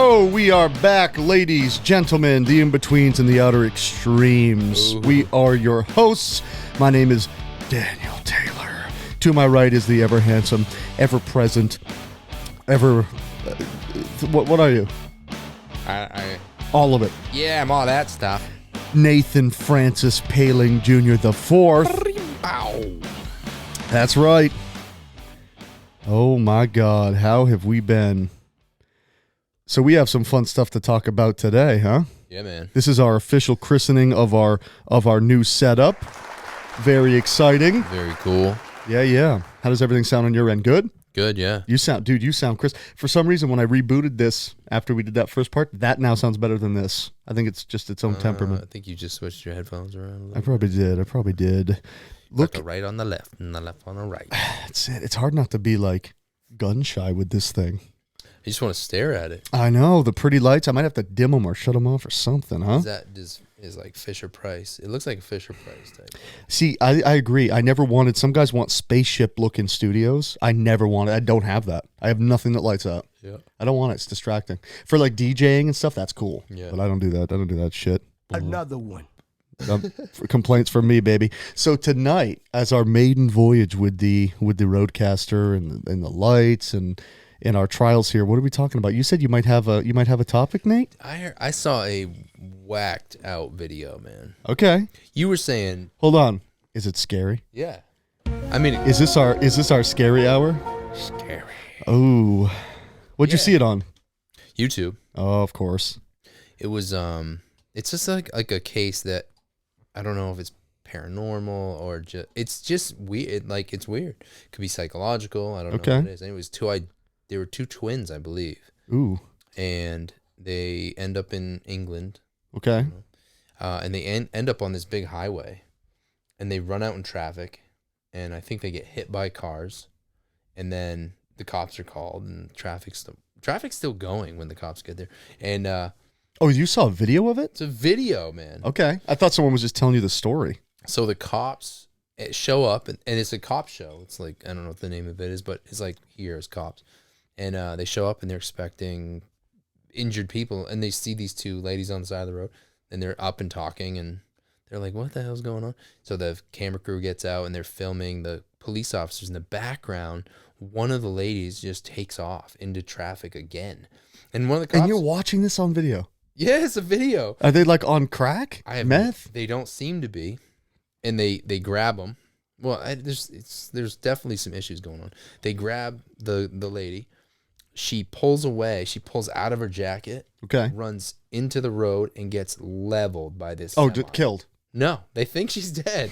Oh, we are back, ladies, gentlemen, the in-betweens and the outer extremes. Ooh. We are your hosts. My name is Daniel Taylor. To my right is the ever-handsome, ever-present, what are you? All of it. Yeah, I'm all that stuff. Nathan Francis Paling Jr. the Fourth. Ow. That's right. Oh my God, how have we been? So we have some fun stuff to talk about today, huh? Yeah, man. This is our official christening of our new setup. Very exciting. Very cool. Yeah. How does everything sound on your end? Good? Good, yeah. You sound crisp. For some reason, when I rebooted this after we did that first part, that now sounds better than this. I think it's just its own temperament. I think you just switched your headphones around. I probably did. Look, the right on the left and the left on the right. That's it. It's hard not to be like gun shy with this thing. You just want to stare at it. I know, the pretty lights. I might have to dim them or shut them off or something, huh? Is like Fisher Price. It looks like a Fisher Price type. See, I agree. I never wanted, some guys want spaceship looking studios. I never wanted, I don't have that. I have nothing that lights up. Yeah. I don't want it. It's distracting. For like DJing and stuff, that's cool. Yeah. But I don't do that. I don't do that shit. Another one. Complaints from me, baby. So tonight, as our maiden voyage with the Roadcaster and the lights and in our trials here, what are we talking about? You said you might have a topic, Nate? I saw a whacked out video, man. Okay. You were saying, Hold on. Is it scary? yeah. I mean, Is this our scary hour? scary. Oh. What'd you Yeah. see it on? YouTube. Oh, of course. It was it's just like a case that I don't know if it's paranormal or it's just weird. Like it's weird. Could be psychological. I don't know what it is. And it was there were two twins, I believe. Ooh. And they end up in England. Okay. And they end up on this big highway, and they run out in traffic, and I think they get hit by cars, and then the cops are called, and traffic's still going when the cops get there. And Oh, you saw a video of it? it's a video, man. Okay. I thought someone was just telling you the story. So the cops show up, and it's a cop show. It's like, I don't know what the name of it is, but it's like, here's cops. And they show up, and they're expecting injured people, and they see these two ladies on the side of the road, and they're up and talking, and they're like, what the hell's going on? So the camera crew gets out, and they're filming the police officers in the background. One of the ladies just takes off into traffic again. And one of the cops... And you're watching this on video? Yeah, it's a video. Are they like on crack? Meth? They don't seem to be. And they grab them. Well, there's definitely some issues going on. They grab the lady. She pulls away. She pulls out of her jacket. Okay. Runs into the road and gets leveled by this. Oh, semi. killed. No, they think she's dead.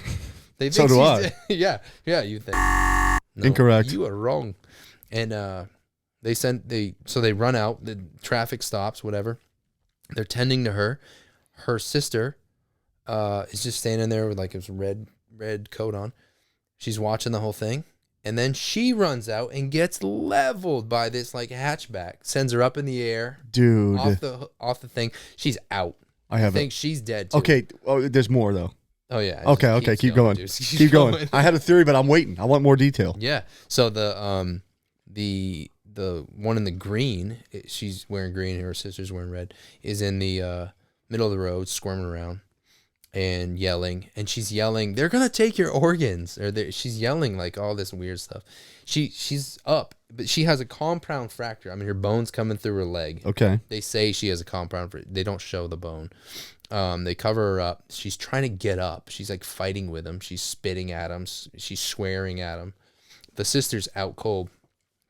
They think So do she's I. Dead. Yeah, you think. No, Incorrect. You are wrong. And they run out. The traffic stops. Whatever. They're tending to her. Her sister is just standing there with like his red coat on. She's watching the whole thing. And then she runs out and gets leveled by this like hatchback. Sends her up in the air. Dude. Off the thing. She's out. I think she's dead too. Okay. Oh, there's more though. Oh yeah. Okay. Keep going. Dude. Keep going. I had a theory, but I'm waiting. I want more detail. Yeah. So the one in the green, she's wearing green and her sister's wearing red, is in the middle of the road, squirming around and yelling. And she's yelling, "They're gonna take your organs!" She's yelling like all this weird stuff. She's up, but she has a compound fracture. I mean, her bone's coming through her leg. Okay. They say she has a compound. They don't show the bone. They cover her up. She's trying to get up. She's like fighting with him. She's spitting at him. She's swearing at him. The sister's out cold.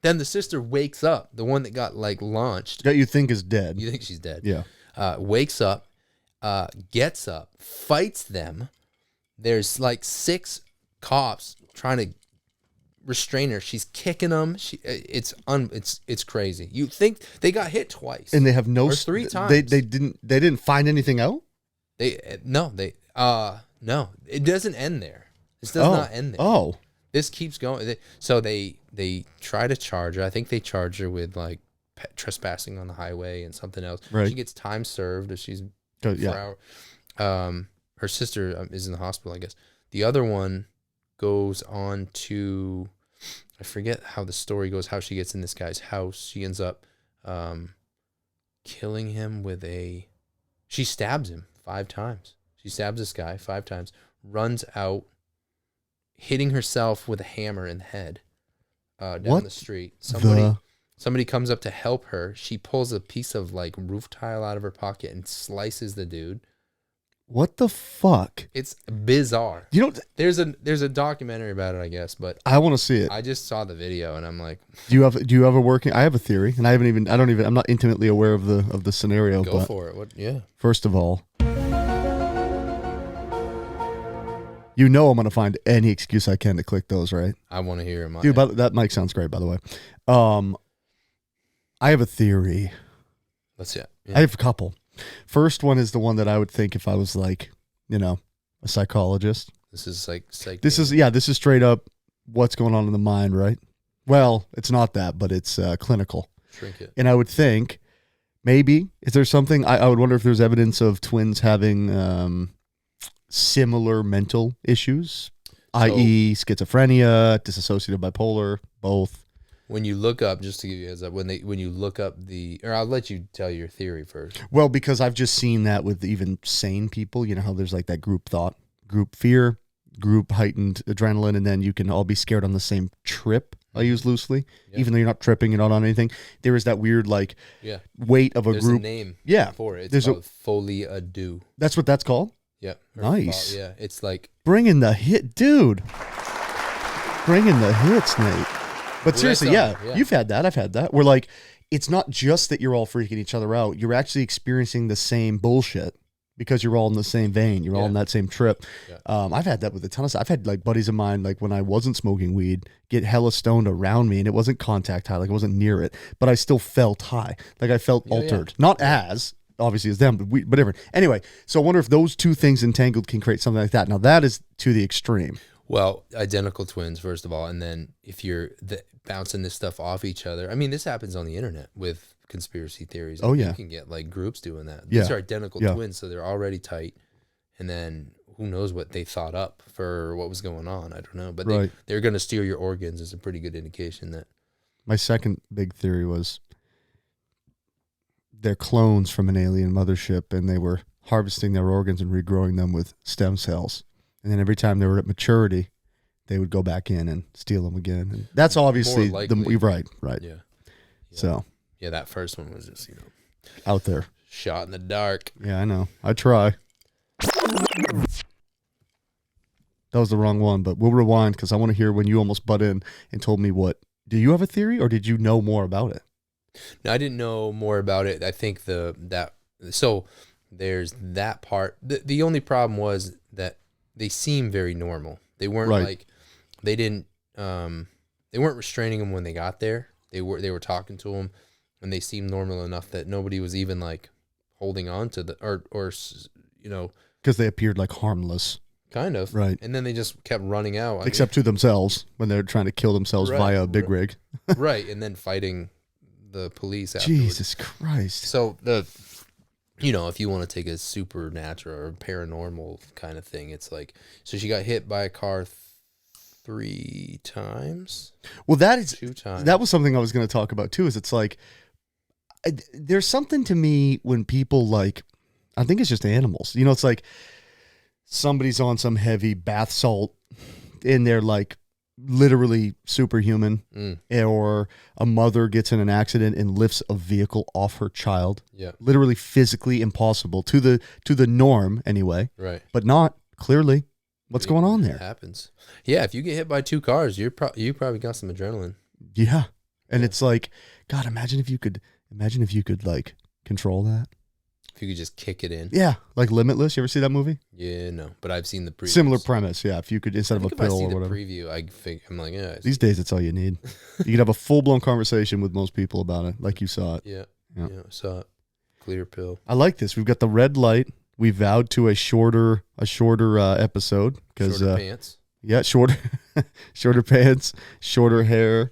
Then the sister wakes up, the one that got like launched. That you think is dead. You think she's dead. Yeah. Wakes up, gets up, fights them. There's like 6 cops trying to restrain her. She's kicking them. It's crazy. You think they got hit twice. And they have no... Or 3 times. They didn't find anything out? No, it doesn't end there. This does not end there. Oh. This keeps going. So they try to charge her. I think they charge her with like trespassing on the highway and something else. Right. She gets time served if she's 4 hours. Her sister is in the hospital, I guess. The other one goes on to, I forget how the story goes, how she gets in this guy's house. She ends up killing him with she stabs him 5 times. She stabs this guy 5 times, runs out, hitting herself with a hammer in the head down the street. Somebody comes up to help her. She pulls a piece of like roof tile out of her pocket and slices the dude. What the fuck? It's bizarre. You know, there's a documentary about it, I guess, but I want to see it. I just saw the video and I'm like, do you have a working? I have a theory, and I'm not intimately aware of the scenario. Go for it. Yeah. First of all, you know I'm gonna find any excuse I can to click those, right? I want to hear it. Dude, that mic sounds great, by the way. I have a theory. Let's see. Yeah. I have a couple. First one is the one that I would think if I was like, a psychologist. This is like this is straight up what's going on in the mind, right? Well, it's not that, but it's clinical. Shrink it. And I would think maybe, is there something, I would wonder if there's evidence of twins having similar mental issues, i.e. schizophrenia, dissociative bipolar, both. When you look up, just to give you a heads up, when you look up or I'll let you tell your theory first. Well, because I've just seen that with even sane people, you know how there's like that group thought, group fear, group heightened adrenaline, and then you can all be scared on the same trip. I use loosely, even though you're not tripping, you're not on anything. There is that weird weight of a There's group. There's a name for it. It's called folie à deux. That's what that's called? Yeah. Nice. Yeah, it's like... Bringing the hit, dude. Bringing the hits, Nate. But seriously, you've had that. I've had that. Where like, it's not just that you're all freaking each other out. You're actually experiencing the same bullshit because you're all in the same vein. You're all in that same trip. Yeah. I've had that with a ton of stuff. I've had like buddies of mine, like when I wasn't smoking weed, get hella stoned around me, and it wasn't contact high, like I wasn't near it, but I still felt high. Like I felt altered. Not as obviously as them, but different. Anyway, so I wonder if those two things entangled can create something like that. Now that is to the extreme. Well, identical twins, first of all, and then if you're bouncing this stuff off each other, I mean, this happens on the internet with conspiracy theories. Oh, yeah. You can get like groups doing that. These are identical twins, so they're already tight, and then who knows what they thought up for what was going on. I don't know, but they're going to steal your organs is a pretty good indication that. My second big theory was they're clones from an alien mothership, and they were harvesting their organs and regrowing them with stem cells. And then every time they were at maturity, they would go back in and steal them again. And that's obviously right. Yeah. So yeah, that first one was just out there, shot in the dark. Yeah, I know. I try. That was the wrong one, but we'll rewind because I want to hear when you almost butt in and told me what. Do you have a theory, or did you know more about it? No, I didn't know more about it. I think so there's that part. The only problem was that they seem very normal. They weren't like, they weren't restraining them when they got there. They were talking to them, and they seemed normal enough that nobody was even like holding on to because they appeared like harmless. Kind of. Right. And then they just kept running out. Except to themselves when they're trying to kill themselves via a big rig. Right. And then fighting the police afterwards. Jesus Christ. So if you want to take a supernatural or paranormal kind of thing, it's like, so she got hit by a car 3 times. Well, 2 times. That was something I was going to talk about too, is it's like, there's something to me when people like, I think it's just animals, it's like somebody's on some heavy bath salt and they're like literally superhuman, or a mother gets in an accident and lifts a vehicle off her child. Yeah. Literally physically impossible to the norm anyway. Right. But not clearly what's going on there. It happens. Yeah. If you get hit by 2 cars, you probably got some adrenaline. Yeah. And it's like, God, imagine if you could like control that. If you could just kick it in. Yeah, like Limitless. You ever see that movie? Yeah, no, but I've seen the preview. Similar premise, yeah. If you could, instead of a pill or whatever. Preview, I'm like, yeah. These days, it's all you need. You could have a full-blown conversation with most people about it, like you saw it. Yeah, I saw it. Clear pill. I like this. We've got the red light. We vowed to a shorter episode because shorter pants. Yeah, shorter pants, shorter hair,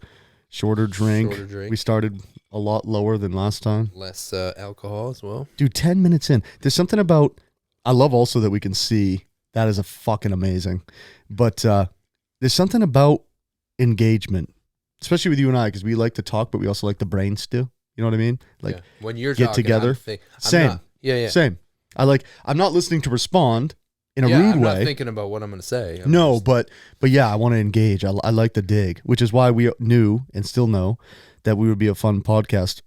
shorter drink. We started a lot lower than last time. Less alcohol as well. Dude, 10 minutes in. There's something about, I love also that we can see. That is a fucking amazing. But there's something about engagement, especially with you and I, because we like to talk, but we also like the brain stew. You know what I mean? Like when you're get talking, together. I'm Same. not, yeah. Same. I'm not listening to respond in a rude I'm way. not thinking about what I'm going to say. But yeah, I want to engage. I like to dig, which is why we knew and still know that we would be a fun podcast.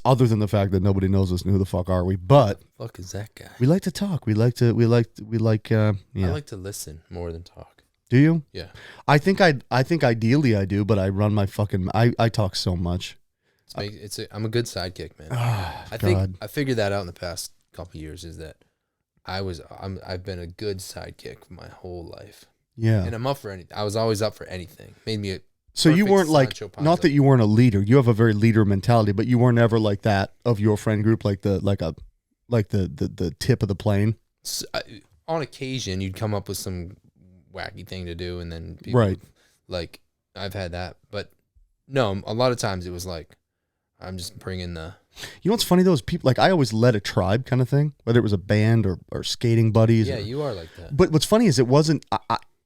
Other than the fact that nobody knows us, and who the fuck are we? But what the fuck is that guy? we like to talk. We like. Yeah. I like to listen more than talk. Do you? Yeah. I think ideally I do, but I run my fucking. I talk so much. I'm a good sidekick, man. I think I figured that out in the past couple of years. Is that I've been a good sidekick my whole life. Yeah. And I'm up for anything. I was always up for anything. Made me a So you weren't like, not that you weren't a leader. You have a very leader mentality, but you weren't ever like that of your friend group, like the tip of the plane. So, on occasion, you'd come up with some wacky thing to do, and then people right. Like I've had that, but no, a lot of times it was like I'm just bringing the. You know what's funny though is people like I always led a tribe kind of thing, whether it was a band or skating buddies. Yeah, you are like that. But what's funny is it wasn't.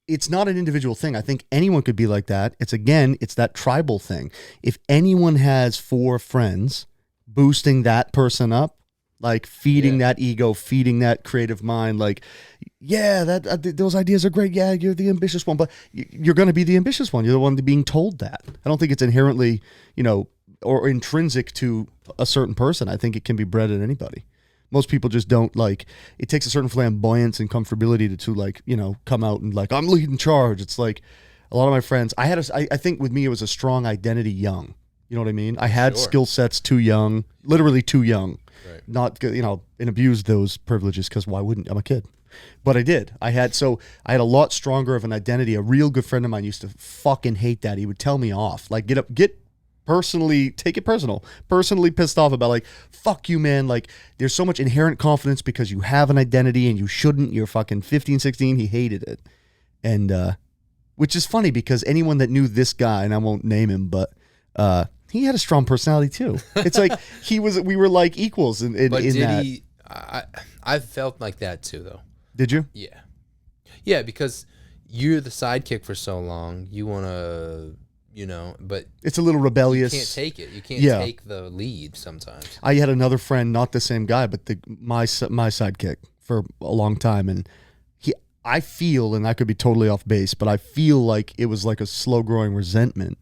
It's not an individual thing. I think anyone could be like that. It's that tribal thing. If anyone has 4 friends, boosting that person up, like feeding that ego, feeding that creative mind, like, yeah, those ideas are great. Yeah, you're the ambitious one, but you're going to be the ambitious one. You're the one being told that. I don't think it's inherently, or intrinsic to a certain person. I think it can be bred in anybody. Most people just don't like, it takes a certain flamboyance and comfortability to come out and like, I'm leading charge. It's like a lot of my friends, I think with me, it was a strong identity young. You know what I mean? I had skill sets too young, literally too young, right. Not, and abused those privileges because why wouldn't, I'm a kid. But I did. I had a lot stronger of an identity. A real good friend of mine used to fucking hate that. He would tell me off, like take it personally pissed off about like, fuck you, man. Like there's so much inherent confidence because you have an identity and you shouldn't. You're fucking 15, 16. He hated it. And, which is funny because anyone that knew this guy, and I won't name him, but, he had a strong personality too. It's like we were like equals in that. I felt like that too though. Did you? Yeah. Yeah. Because you're the sidekick for so long. You want to, but it's a little rebellious. You can't take it. You can't take the lead sometimes. I had another friend, not the same guy, but my sidekick for a long time. And I feel, and I could be totally off base, but I feel like it was like a slow growing resentment,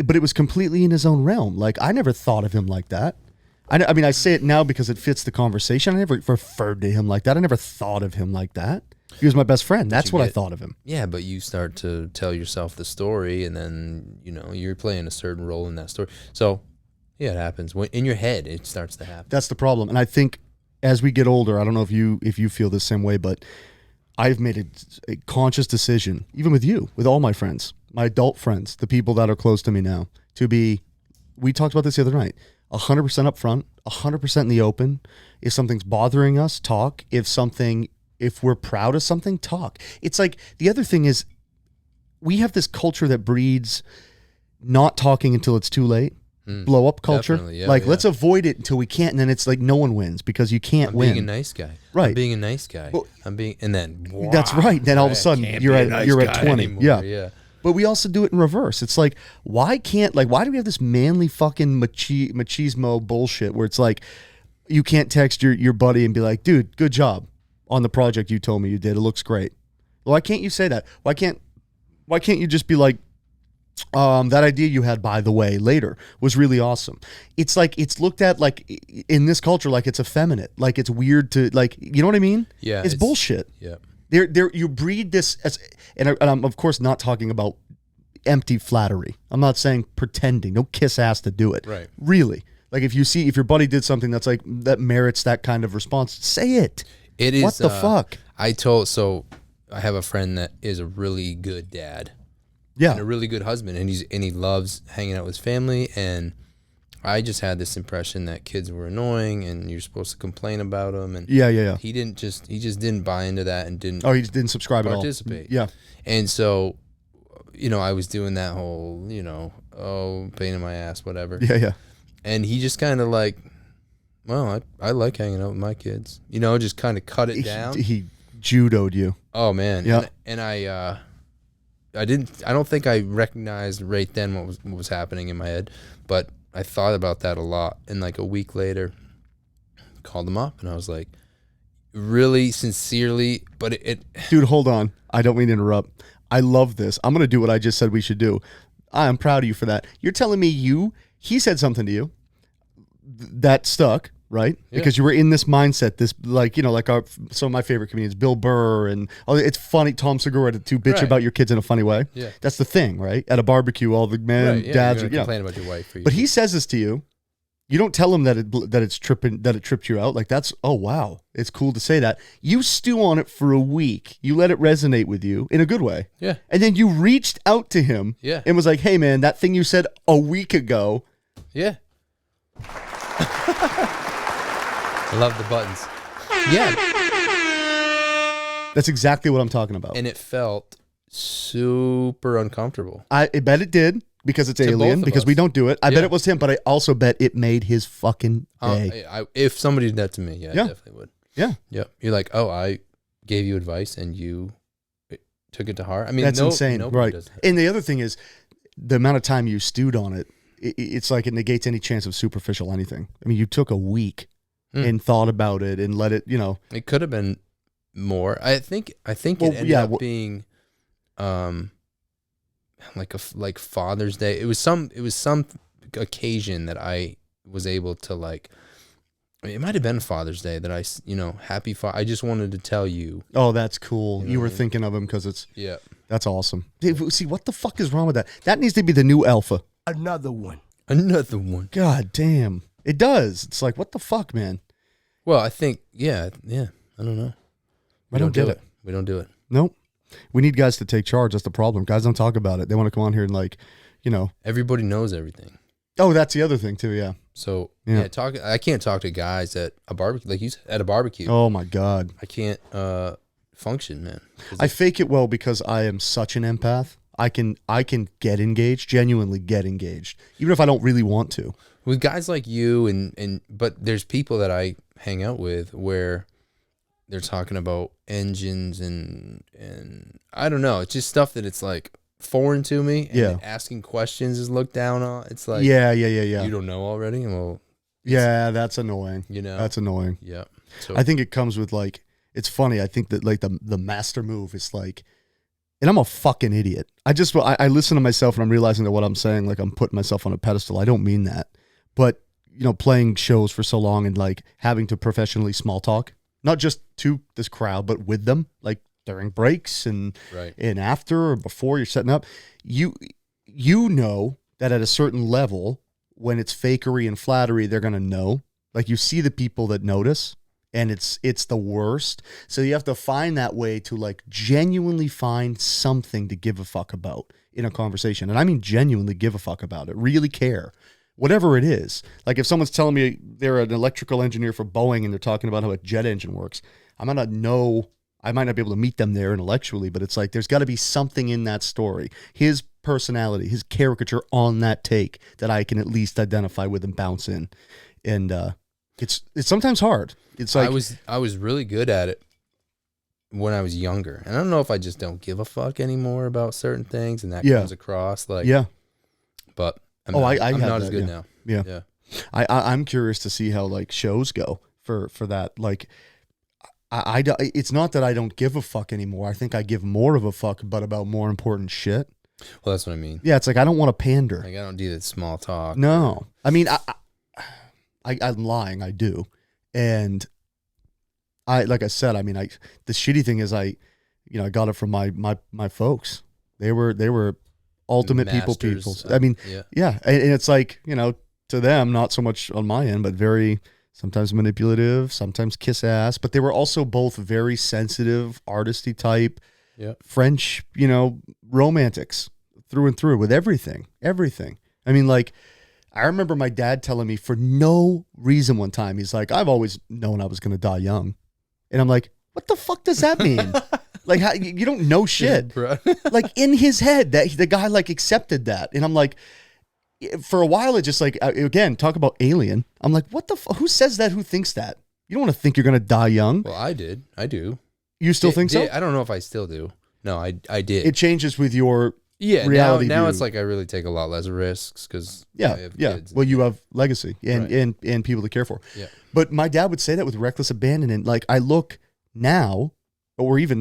but it was completely in his own realm. Like I never thought of him like that. I mean, I say it now because it fits the conversation. I never referred to him like that. I never thought of him like that. He was my best friend. That's what I thought of him. Yeah, but you start to tell yourself the story, and then, you're playing a certain role in that story. So, yeah, it happens. In your head, it starts to happen. That's the problem. And I think as we get older, I don't know if you feel the same way, but I've made a conscious decision, even with you, with all my friends, my adult friends, the people that are close to me now, to be, we talked about this the other night, 100% upfront, 100% in the open. If something's bothering us, talk. If we're proud of something, talk. It's like, the other thing is, we have this culture that breeds not talking until it's too late. Blow up culture. Yeah, let's avoid it until we can't, and then it's like no one wins because you can't win. I'm being a nice guy. Right. I'm being a nice guy. Well, and then wow, that's right. Then all of a sudden you're at 20. Anymore. Yeah. But we also do it in reverse. It's like, why do we have this manly fucking machismo bullshit where it's like, you can't text your buddy and be like, dude, good job on the project you told me you did. It looks great. Why can't you say that? Why can't you just be like, that idea you had, by the way, later was really awesome. It's like, it's looked at like in this culture, like it's effeminate, like it's weird to like, you know what I mean? Yeah. It's bullshit. Yeah. You breed this and I'm of course not talking about empty flattery. I'm not saying pretending. Don't kiss ass to do it. Right. Really. Like if your buddy did something that's like, that merits that kind of response, say it. It is. What the fuck? I have a friend that is a really good dad. Yeah. And a really good husband, and he loves hanging out with his family, and I just had this impression that kids were annoying and you're supposed to complain about them, and yeah. He just didn't buy into that and didn't. Oh, he just didn't subscribe participate. At all. Yeah. And so, I was doing that whole, pain in my ass, whatever. Yeah. And he just kind of like, well, I like hanging out with my kids, just kind of cut it down. He judoed you. Oh man. Yeah. And I don't think I recognized right then what was happening in my head, but I thought about that a lot. And like a week later, called him up and I was like, really sincerely, but Dude, hold on. I don't mean to interrupt. I love this. I'm going to do what I just said we should do. I am proud of you for that. You're telling me he said something to you that stuck, right? Yeah. Because you were in this mindset, this like, you know, like some of my favorite comedians, Bill Burr, and it's funny, Tom Segura, to bitch about your kids in a funny way. Yeah. That's the thing, right? At a barbecue, all the dads are complain about your wife. But he says this to you. You don't tell him that it tripped you out. Like that's, oh wow, it's cool to say that. You stew on it for a week. You let it resonate with you in a good way. Yeah. And then you reached out to him. Yeah. And was like, hey man, that thing you said a week ago. Yeah. I love the buttons. Yeah. That's exactly what I'm talking about. And it felt super uncomfortable. I bet it did. Because it's alien, because we don't do it. I bet it was him, but I also bet it made his fucking day. If somebody did that to me, I definitely would. Yeah. Yep. You're like, oh, I gave you advice and you took it to heart. I mean, that's insane, right? Does that. And the other thing is, the amount of time you stewed on it, it's like it negates any chance of superficial anything. I mean, you took a week and thought about it and let it, you know. It could have been more. I think it ended up being... like Father's Day. It was some occasion that I was able to like. I mean, it might have been Father's Day that happy father. I just wanted to tell you. Oh, that's cool. You were thinking of him because it's that's awesome. See, what the fuck is wrong with that? That needs to be the new alpha. Another one. God damn, it does. It's like, what the fuck, man. Well, I think I don't know. I don't get it. We don't do it. Nope. We need guys to take charge. That's the problem. Guys don't talk about it. They want to come on here and like, you know. Everybody knows everything. Oh, that's the other thing too. Yeah. So I can't talk to guys at a barbecue, like you said, at a barbecue. Oh my God. I can't function, man. I fake it well because I am such an empath. I can get engaged, genuinely get engaged, even if I don't really want to. With guys like you but there's people that I hang out with where they're talking about engines and I don't know. It's just stuff that it's like foreign to me. And asking questions is looked down on. It's like yeah. You don't know already. Well, that's annoying. You know, that's annoying. Yeah. So I think it comes with like, it's funny. I think that like the master move is like, and I'm a fucking idiot. I listen to myself and I'm realizing that what I'm saying, like I'm putting myself on a pedestal. I don't mean that, but you know, playing shows for so long and like having to professionally small talk. Not just to this crowd, but with them, like during breaks and after or before you're setting up. You know that at a certain level, when it's fakery and flattery, they're gonna know. Like you see the people that notice, and it's the worst. So you have to find that way to like genuinely find something to give a fuck about in a conversation, and I mean genuinely give a fuck about it, really care. Whatever it is. Like if someone's telling me they're an electrical engineer for Boeing and they're talking about how a jet engine works, I might not be able to meet them there intellectually, but it's like there's got to be something in that story. His personality, his caricature on that take that I can at least identify with and bounce in. And it's sometimes hard. It's like I was really good at it when I was younger. And I don't know if I just don't give a fuck anymore about certain things and that comes across like but I'm not as good now. Yeah. I'm curious to see how like shows go for that. Like, it's not that I don't give a fuck anymore. I think I give more of a fuck, but about more important shit. Well, that's what I mean. Yeah, it's like I don't want to pander. Like I don't do that small talk. No, I mean I'm lying. I do, and like I said, I mean the shitty thing is I got it from my folks. They were ultimate people. I mean, and it's like, to them, not so much on my end, but very sometimes manipulative, sometimes kiss ass, but they were also both very sensitive, artisty type, French, romantics through and through with everything. I mean, like, I remember my dad telling me for no reason one time, he's like, I've always known I was going to die young. And I'm like, what the fuck does that mean? Like, how, you don't know shit. Like, in his head, that the guy, like, accepted that. And I'm like, for a while, it just, like, again, talk about alien. I'm like, what the fuck? Who says that? Who thinks that? You don't want to think you're going to die young. Well, I do. You still think so? I don't know if I still do. No, I did. It changes with your Yeah, reality now view. it's like I really take a lot less risks because Yeah, I have yeah. kids. Well, you have legacy and, Right. and people to care for. Yeah. But my dad would say that with reckless abandonment. Like I look now, or even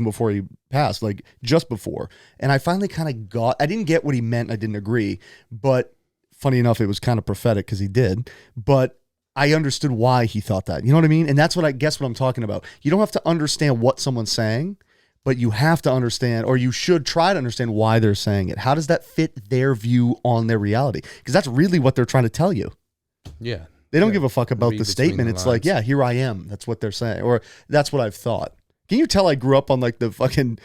before he passed, like just before, and I finally kind of I didn't get what he meant. I didn't agree, but funny enough, it was kind of prophetic because he did. But I understood why he thought that. You know what I mean? And that's what I guess what I'm talking about. You don't have to understand what someone's saying, but you have to understand, or you should try to understand why they're saying it. How does that fit their view on their reality? Because that's really what they're trying to tell you. Yeah. They don't give a fuck about Read the between statement. the It's like, lines. yeah, here I am. That's what they're saying. Or that's what I've thought. Can you tell I grew up on like the fucking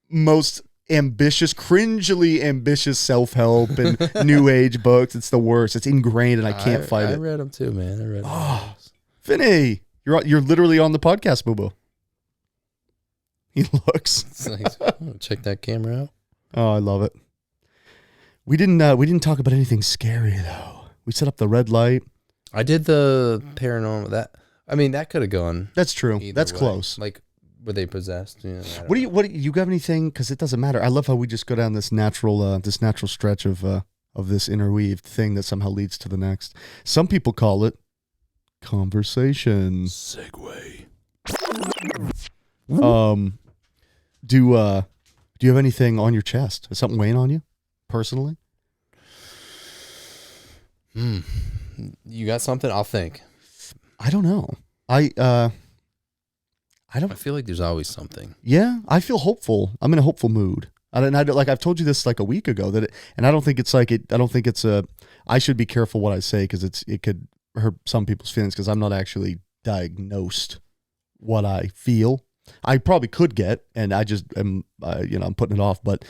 most ambitious, cringily ambitious self-help and new age books? It's the worst. It's ingrained and I can't fight I it. read them too, man. I read them. Oh, Vinny, you're literally on the podcast, boo-boo. He looks. It's like, oh, check that camera out. Oh, I love it. We didn't talk about anything scary though. We set up the red light. I did the paranormal. That could have gone. That's true. either That's way. close. Like, were they possessed? You know, What do you got anything? Because it doesn't matter. I love how we just go down this natural stretch of this interweaved thing that somehow leads to the next. Some people call it conversation. segue? Do you have anything on your chest? Is something weighing on you personally? You got something? I'll think. I don't know. I don't. I feel like there's always something. Yeah, I feel hopeful. I'm in a hopeful mood. Like I've told you this like a week ago and I don't think it's like it. I don't think it's a. I should be careful what I say because it could hurt some people's feelings because I'm not actually diagnosed what I feel. I probably could get, and I just am. I'm putting it off, but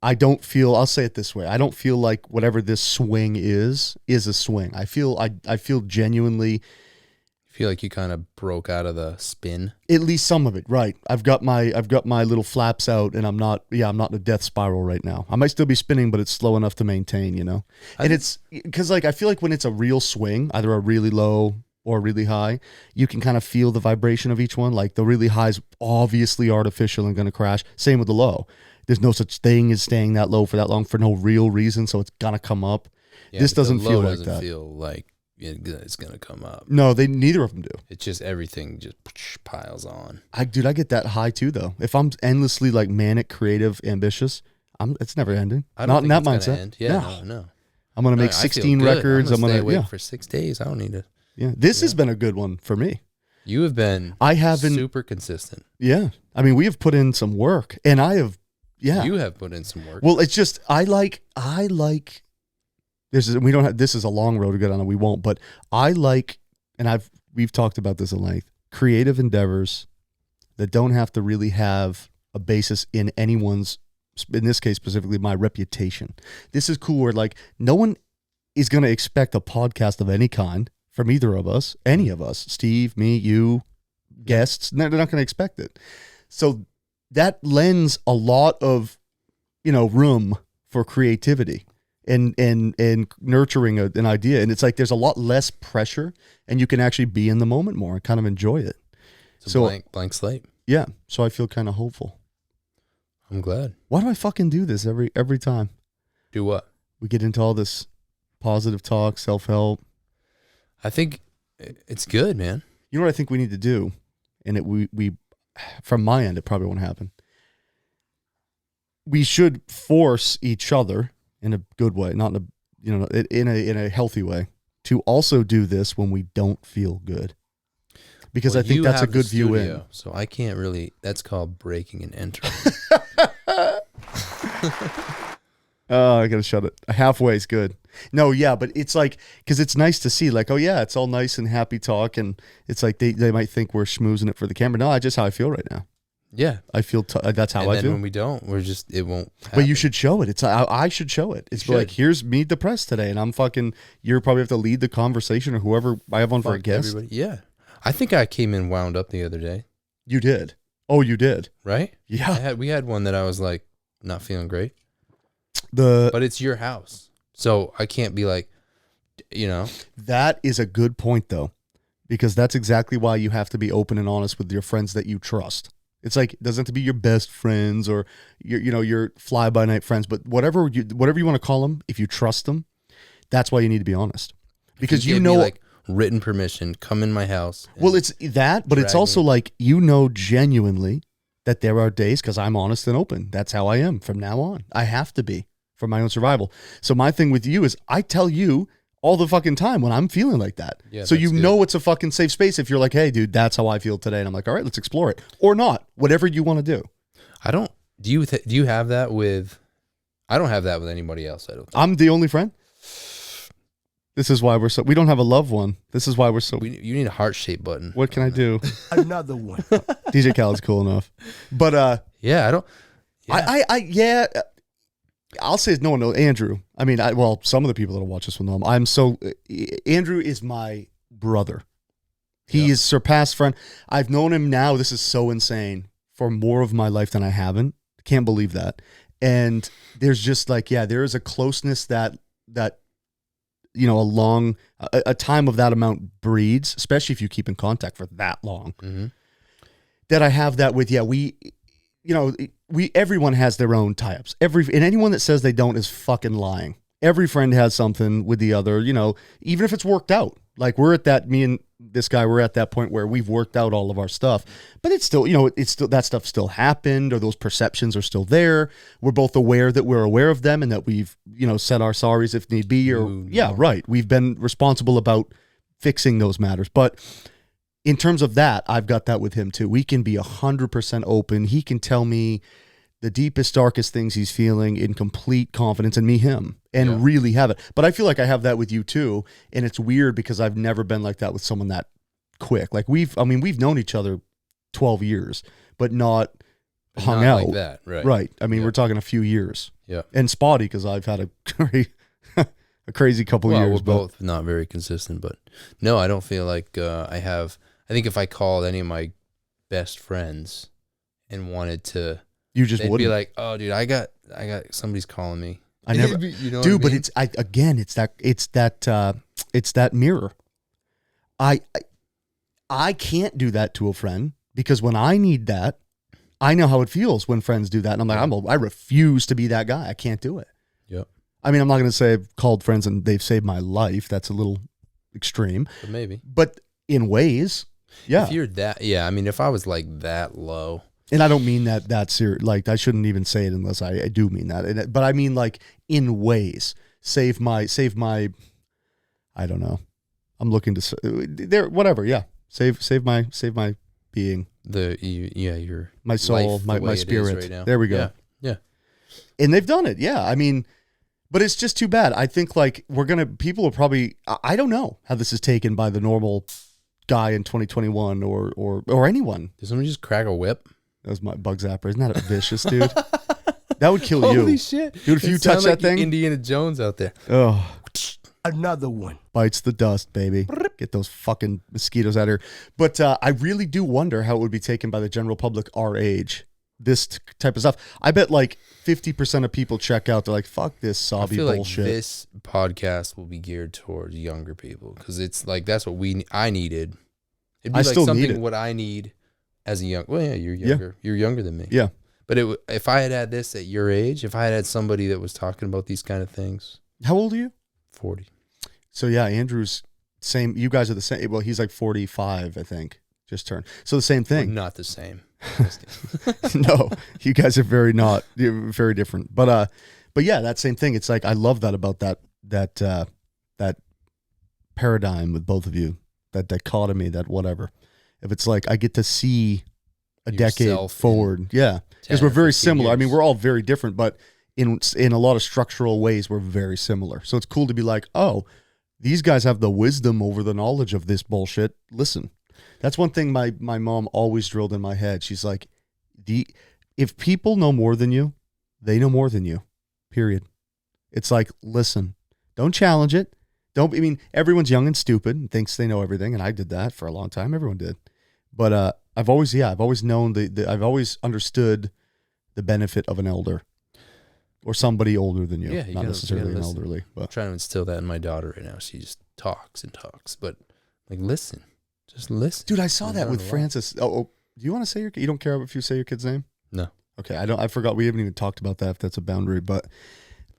I don't feel. I'll say it this way: I don't feel like whatever this swing is a swing. I feel genuinely. Feel like you kind of broke out of the spin. At least some of it, right? I've got my little flaps out, and I'm not in a death spiral right now. I might still be spinning, but it's slow enough to maintain, you know. And it's because like I feel like when it's a real swing, either a really low or really high, you can kind of feel the vibration of each one. Like the really high is obviously artificial and going to crash. Same with the low. There's no such thing as staying that low for that long for no real reason, so it's gonna come up. Yeah, this but the doesn't low feel like doesn't that. Feel like it's gonna come up. No, neither of them do. It's just everything just piles on. I get that high too though. If I'm endlessly like manic, creative, ambitious, it's never ending. I Not don't in think that it's gonna mindset. end. Yeah, No. no. I'm gonna make I feel 16 good. records. I'm gonna stay awake yeah. for 6 days. I don't need to. Yeah. This has been a good one for me. You have been. I haven't. Super consistent. Yeah. I mean, we have put in some work, and I have. Yeah. You have put in some work. Well, it's just I like. We don't have. This is a long road to go down, and we won't. But I like, and we've talked about this at length. Creative endeavors that don't have to really have a basis in anyone's. In this case, specifically, my reputation. This is cool. Where like no one is going to expect a podcast of any kind from either of us, any of us, Steve, me, you, guests. No, they're not going to expect it. So that lends a lot of, room for creativity and nurturing an idea. And it's like there's a lot less pressure, and you can actually be in the moment more and kind of enjoy it. It's a blank slate. Yeah. So I feel kind of hopeful. I'm glad. Why do I fucking do this every time? Do what? We get into all this positive talk, self-help. I think it's good, man. You know what I think we need to do? And we from my end, it probably won't happen. We should force each other in a good way, not in a healthy way, to also do this when we don't feel good. Because Well, I think you that's a have the good view in. studio, so I can't really. That's called breaking and entering. Oh, I gotta shut it. Halfway is good. No, yeah, but it's like, because it's nice to see, like, oh yeah, it's all nice and happy talk, and it's like they might think we're schmoozing it for the camera. No, that's just how I feel right now. Yeah, I feel that's how and I then feel. when we don't, it won't. Happen. But you should show it. I should show it. It's You like, should. here's me depressed today, and I'm fucking. You probably have to lead the conversation, or whoever I have on for a Fuck guest. everybody. Yeah, I think I came in wound up the other day. You did. Oh, you did. Right? Yeah. We had one that I was like not feeling great. But it's your house, so I can't be like, that is a good point though, because that's exactly why you have to be open and honest with your friends that you trust. It's like, it doesn't have to be your best friends or your fly by night friends, but whatever you want to call them, if you trust them, that's why you need to be honest. Because you know, like written permission, come in my house. Well, it's that, but it's also like, genuinely that there are days, because I'm honest and open. That's how I am from now on. I have to be for my own survival. So my thing with you is I tell you all the fucking time when I'm feeling like that. Yeah, so know it's a fucking safe space if you're like, hey, dude, that's how I feel today. And I'm like, all right, let's explore it. Or not. Whatever you want to do. Do you have that with... I don't have that with anybody else, I don't think. I'm the only friend? This is why we don't have a love one. This is why we're so... You need a heart-shaped button. What can I do? Another one. DJ Khaled's cool enough. But, yeah, I don't... Yeah. I'll say no one knows. Andrew. I mean, some of the people that will watch this will know him. Andrew is my brother. He is surpassed friend. I've known him now, this is so insane, for more of my life than I haven't. Can't believe that. And there's just like, there is a closeness that a time of that amount breeds, especially if you keep in contact for that long. Mm-hmm. That I have that with, everyone has their own tie-ups. And anyone that says they don't is fucking lying. Every friend has something with the other, even if it's worked out. Like we're at that, me and this guy, we're at that point where we've worked out all of our stuff, but it's still, it's still, that stuff still happened, or those perceptions are still there. We're both aware that we're aware of them and that we've, said our sorries if need be, or right. We've been responsible about fixing those matters. But in terms of that, I've got that with him too. We can be 100% open. He can tell me the deepest, darkest things he's feeling in complete confidence, and me him, and really have it. But I feel like I have that with you too, and it's weird because I've never been like that with someone that quick. Like we've known each other 12 years, but not hung out like that, right? Right. I mean, we're talking a few years. Yeah. And spotty because I've had a crazy couple years. We're both not very consistent, but no, I don't feel like I have. I think if I called any of my best friends and wanted to. You just wouldn't be like, oh, dude, I got somebody's calling me. I never, dude. But it's that mirror. I can't do that to a friend because when I need that, I know how it feels when friends do that, and I'm like, I refuse to be that guy. I can't do it. Yep. I mean, I'm not going to say I've called friends and they've saved my life. That's a little extreme. But maybe. But in ways, yeah. If you're that, I mean, if I was like that low. And I don't mean that serious. Like, I shouldn't even say it unless I do mean that. But I mean, like, in ways, save my. I don't know. I'm looking to there. Whatever. Yeah. Save my being. Your my soul, my spirit. Right now. There we go. Yeah. And they've done it. Yeah. I mean, but it's just too bad. I think like people are probably. I don't know how this is taken by the normal guy in 2021 or anyone. Did somebody just crack a whip? That was my bug zapper. Isn't that vicious, dude? That would kill you. Holy shit. Dude, if you touch that thing. Indiana Jones out there. Oh. Another one. Bites the dust, baby. Get those fucking mosquitoes out of here. But I really do wonder how it would be taken by the general public our age. This type of stuff. I bet like 50% of people check out. They're like, fuck this sobby bullshit. Like this podcast will be geared towards younger people because it's like that's what I needed. It'd be like something what I need. As a young, you're younger. Yeah. You're younger than me. Yeah. But if I had this at your age, if I had somebody that was talking about these kind of things. How old are you? 40. So yeah, Andrew's same. You guys are the same. Well, he's like 45, I think. Just turned. So the same thing. We're not the same. No, you guys are very different. But yeah, that same thing. It's like I love that about that paradigm with both of you. That dichotomy. That whatever. If it's like I get to see a decade forward, because we're very similar. I mean, we're all very different, but in a lot of structural ways, we're very similar. So it's cool to be like, oh, these guys have the wisdom over the knowledge of this bullshit. Listen, that's one thing my mom always drilled in my head. She's like, if people know more than you, they know more than you. Period. It's like, listen, don't challenge it. Everyone's young and stupid and thinks they know everything, and I did that for a long time. Everyone did. But I've always known I've always understood the benefit of an elder or somebody older than you. Yeah, not necessarily an elderly. But I'm trying to instill that in my daughter right now. She just talks and talks, but like listen, just listen. Dude, I saw that with Francis. Do you want to say you don't care if you say your kid's name? No. Okay, I forgot we haven't even talked about that if that's a boundary, but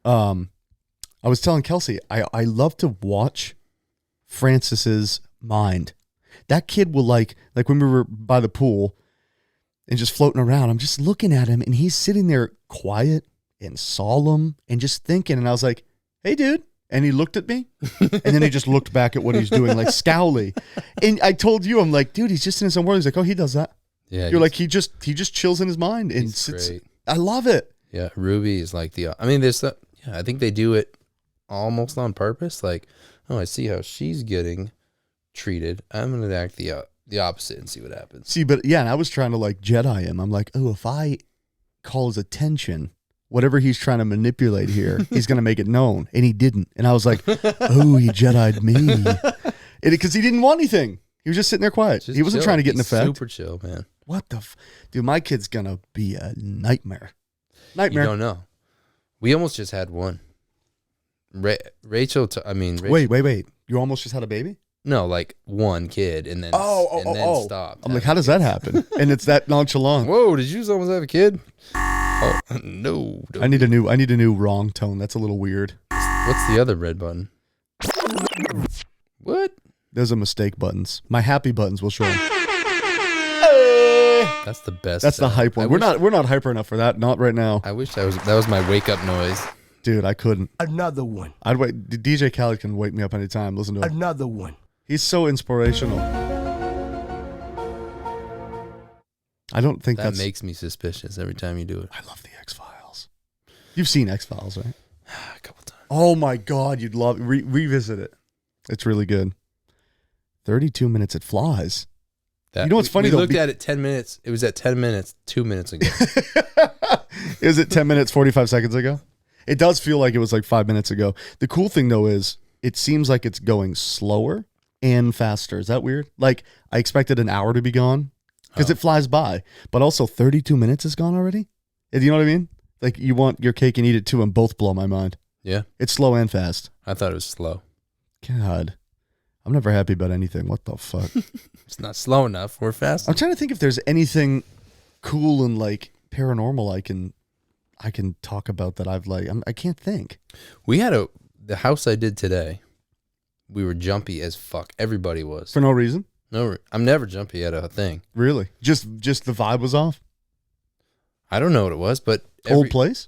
I was telling Kelsey, I love to watch Francis's mind. That kid will like when we were by the pool and just floating around, I'm just looking at him and he's sitting there quiet and solemn and just thinking, and I was like, "Hey dude." And he looked at me, and then he just looked back at what he's doing, like scowly. And I told you, I'm like, dude, he's just in his own world. He's like, oh, he does that. Yeah, you're like, he just chills in his mind and sits. Great. I love it. Yeah, Ruby is like I mean, I think they do it almost on purpose. Like, oh, I see how she's getting treated. I'm gonna act the opposite and see what happens. See, but yeah, and I was trying to like Jedi him. I'm like, oh, if I call his attention, whatever he's trying to manipulate here, he's going to make it known. And he didn't. And I was like, oh, he Jedi'd me. Because he didn't want anything. He was just sitting there quiet. He wasn't trying to get an effect. Super chill, man. What the dude, my kid's going to be a nightmare. Nightmare. You don't know. We almost just had one. Rachel. Wait. You almost just had a baby? No, like one kid and then stopped. I'm like, how does that happen? And it's that nonchalant. Whoa, did you almost have a kid? Oh, no. I need a new wrong tone. That's a little weird. What's the other red button? What? Those are mistake buttons. My happy buttons will show them. That's the best. That's the hype one. We're not hyper enough for that. Not right now. I wish that was my wake up noise. Dude, I couldn't. Another one. I'd wait. DJ Khaled can wake me up anytime. Listen to him. Another one. He's so inspirational. I don't think that makes me suspicious every time you do it. I love the X-Files. You've seen X-Files, right? A couple times. Oh my God, you'd love revisit it. It's really good. 32 minutes, it flies. You know what's funny though? We looked at it 10 minutes. It was at 10 minutes 2 minutes ago. Is it 10 minutes 45 seconds ago? It does feel like it was like 5 minutes ago. The cool thing though is it seems like it's going slower and faster. Is that weird? Like I expected an hour to be gone. Because it flies by, but also 32 minutes is gone already. You know what I mean? Like you want your cake and eat it too, and both blow my mind. Yeah, it's slow and fast. I thought it was slow. God, I'm never happy about anything. What the fuck? It's not slow enough. We're fast. I'm trying to think if there's anything cool and like paranormal I can talk about that I've like. I can't think. We had the house I did today. We were jumpy as fuck. Everybody was for no reason. No, I'm never jumpy at a thing. Really? Just the vibe was off? I don't know what it was, but old place?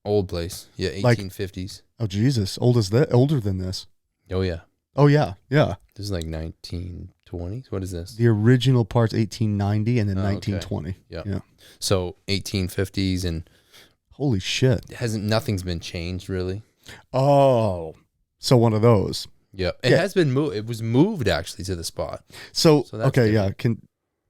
Old place. Yeah, 1850s. Oh Jesus, older than this. Oh yeah. Oh yeah. Yeah. This is like 1920s. What is this? The original part's 1890 and then 1920. Okay. Yeah. So 1850s and holy shit. Nothing's been changed really. Oh. So one of those. Yeah, it has been moved. It was moved actually to the spot. So okay, different. Yeah.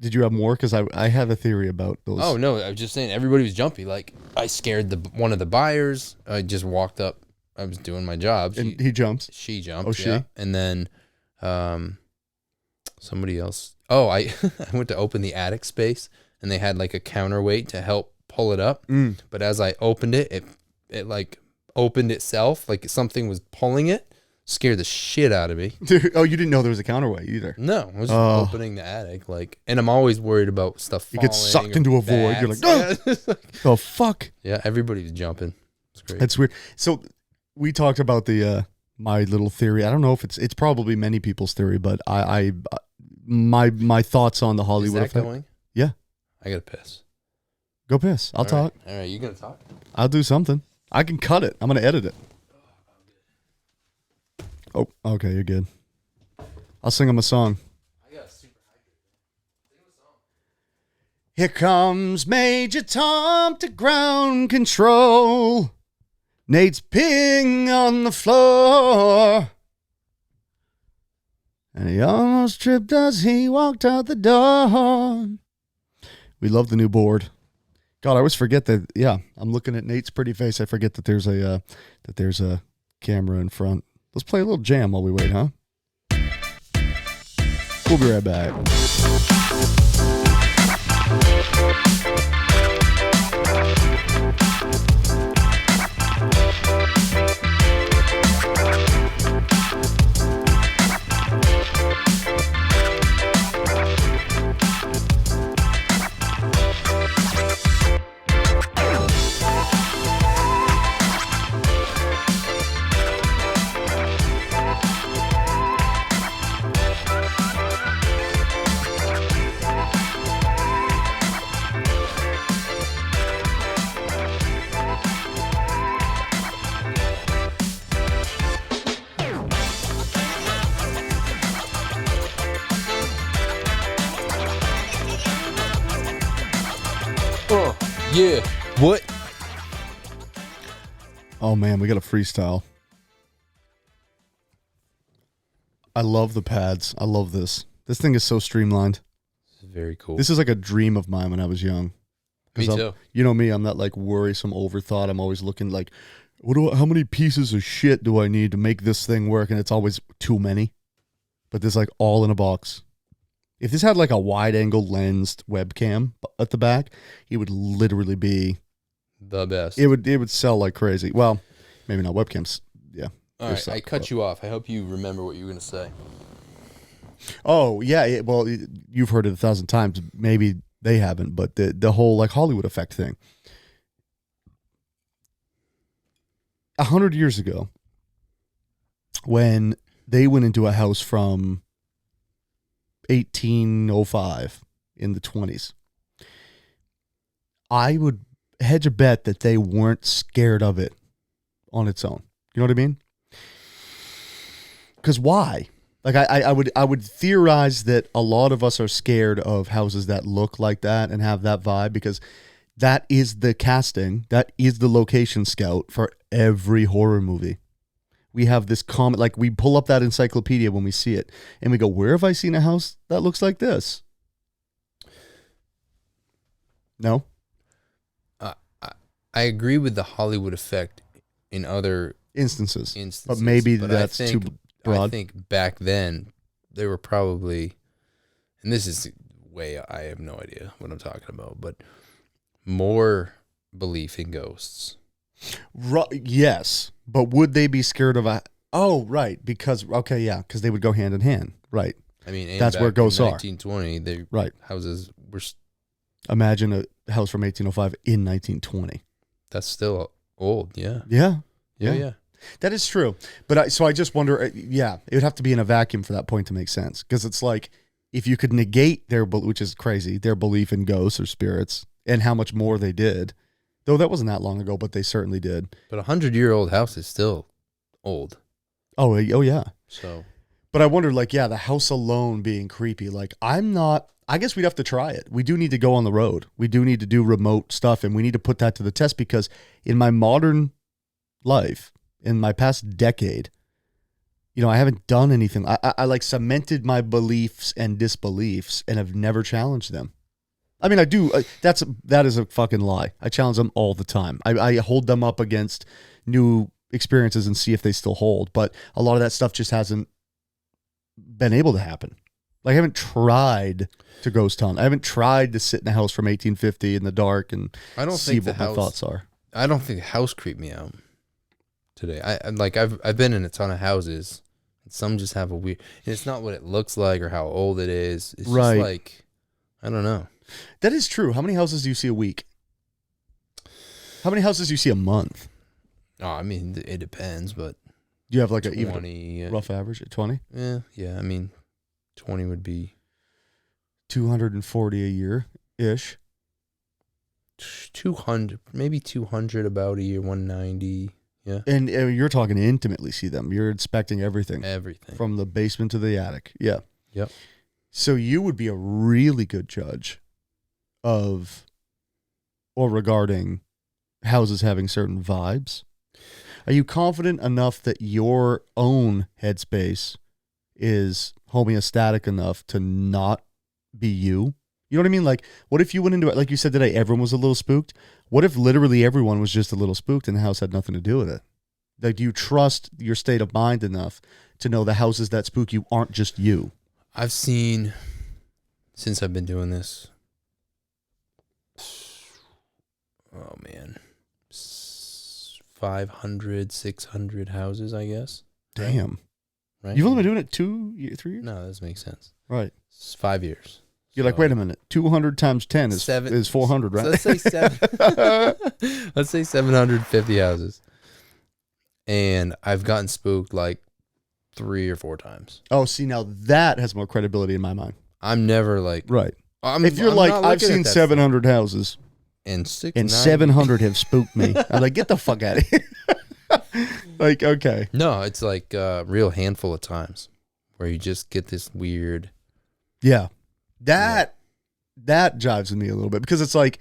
Did you have more? Because I have a theory about those. Oh no, I was just saying everybody was jumpy. Like I scared one of the buyers. I just walked up. I was doing my job. And he jumps. She jumped. Oh, she. Yeah. And then, somebody else. Oh, I went to open the attic space, and they had like a counterweight to help pull it up. But as I opened it, it like opened itself, like something was pulling it. Scared the shit out of me. Dude, oh, you didn't know there was a counterweight either? No, I was just opening the attic, and I'm always worried about stuff falling. You get sucked into a void. You're like, oh, oh fuck. Yeah, everybody was jumping. It's great. That's weird. So we talked about the my little theory. I don't know if it's probably many people's theory, but my thoughts on the Hollywood effect. Going? Yeah, I gotta piss. Go piss. I'll talk. All right, you gonna talk? I'll do something. I can cut it. I'm gonna edit it. Oh, okay, you're good. I'll sing him a song. I got super hydrated. Sing him a song. Here comes Major Tom to ground control. Nate's peeing on the floor. And he almost tripped as he walked out the door. We love the new board. God, I always forget that. Yeah, I'm looking at Nate's pretty face. I forget that there's a camera in front. Let's play a little jam while we wait, huh? We'll be right back. Yeah. What? Oh man, we got a freestyle. I love the pads. I love this. This thing is so streamlined. This is very cool. This is like a dream of mine when I was young. Me 'Cause too. You know me, I'm not like worrisome overthought. I'm always looking like, how many pieces of shit do I need to make this thing work? And it's always too many. But this like all in a box. If this had like a wide angle lensed webcam at the back, it would literally be The best. it would sell like crazy. Well, maybe not webcams. Yeah. All right, I cut you off. I hope you remember what you were going to say. Oh, yeah. Well, you've heard it 1,000 times. Maybe they haven't, but the whole like Hollywood effect thing. 100 years ago, when they went into a house from 1805 in the 20s, I would hedge a bet that they weren't scared of it on its own. You know what I mean? Because why? Like I would theorize that a lot of us are scared of houses that look like that and have that vibe, because that is the casting, that is the location scout for every horror movie. We have this comment, like we pull up that encyclopedia when we see it and we go, where have I seen a house that looks like this? No? I agree with the Hollywood effect in other Instances. instances. But maybe but that's I think, too broad. I think back then, they were probably, and this is way, I have no idea what I'm talking about, but more belief in ghosts. Yes, but would they be scared of a... Oh, right, because, okay, yeah, because they would go hand in hand, right. I mean, and That's where back in ghosts are. 1920, they Right. houses were, Imagine a house from 1805 in 1920. that's still old, yeah. Yeah. Yeah. That is true. But I just wonder, it would have to be in a vacuum for that point to make sense. Because it's like, if you could negate their, which is crazy, their belief in ghosts or spirits and how much more they did, though that wasn't that long ago, but they certainly did. But 100-year-old house is still old. Oh yeah. So, But I wonder, like, yeah, the house alone being creepy. Like, I guess we'd have to try it. We do need to go on the road. We do need to do remote stuff, and we need to put that to the test, because in my modern life, in my past decade, I haven't done anything. I like cemented my beliefs and disbeliefs and have never challenged them. I mean, I do. That is a fucking lie. I challenge them all the time. I hold them up against new experiences and see if they still hold. But a lot of that stuff just hasn't been able to happen. Like, I haven't tried to ghost hunt. I haven't tried to sit in a house from 1850 in the dark and I don't see think what my thoughts are. I don't think the house creeped me out today. I've been in a ton of houses, and some just have a weird, and it's not what it looks like or how old it is. It's Right. just like, I don't know. That is true. How many houses do you see a week? How many houses do you see a month? Oh, I mean, it depends, but Do you have like 20, a rough average at 20? yeah. I mean, 20 would be 240 a year-ish. 200, maybe 200 about a year, 190. Yeah. And you're talking intimately see them. You're inspecting everything. Everything. From the basement to the attic. Yeah. Yep. So you would be a really good judge of or regarding houses having certain vibes. Are you confident enough that your own headspace is homeostatic enough to not be you? You know what I mean? Like, what if you went into it, like you said today, everyone was a little spooked? What if literally everyone was just a little spooked and the house had nothing to do with it? Like, do you trust your state of mind enough to know the houses that spook you aren't just you? I've seen, since I've been doing this, oh man, 500, 600 houses, I guess. Damn. Right? You've only been doing it 3 years? No, that doesn't make sense. Right. It's 5 years. You're like, wait a minute, 200 times 10 is 400, right? So let's say let's say 750 houses. And I've gotten spooked like 3 or 4 times. Oh, see, now that has more credibility in my mind. I'm never like, Right. If You're like, I've seen 700 houses and 6 and 700 have spooked me. I'm like, get the fuck out of here. Like, okay. No, it's like a real handful of times where you just get this weird. Yeah. That jives with me a little bit, because it's like,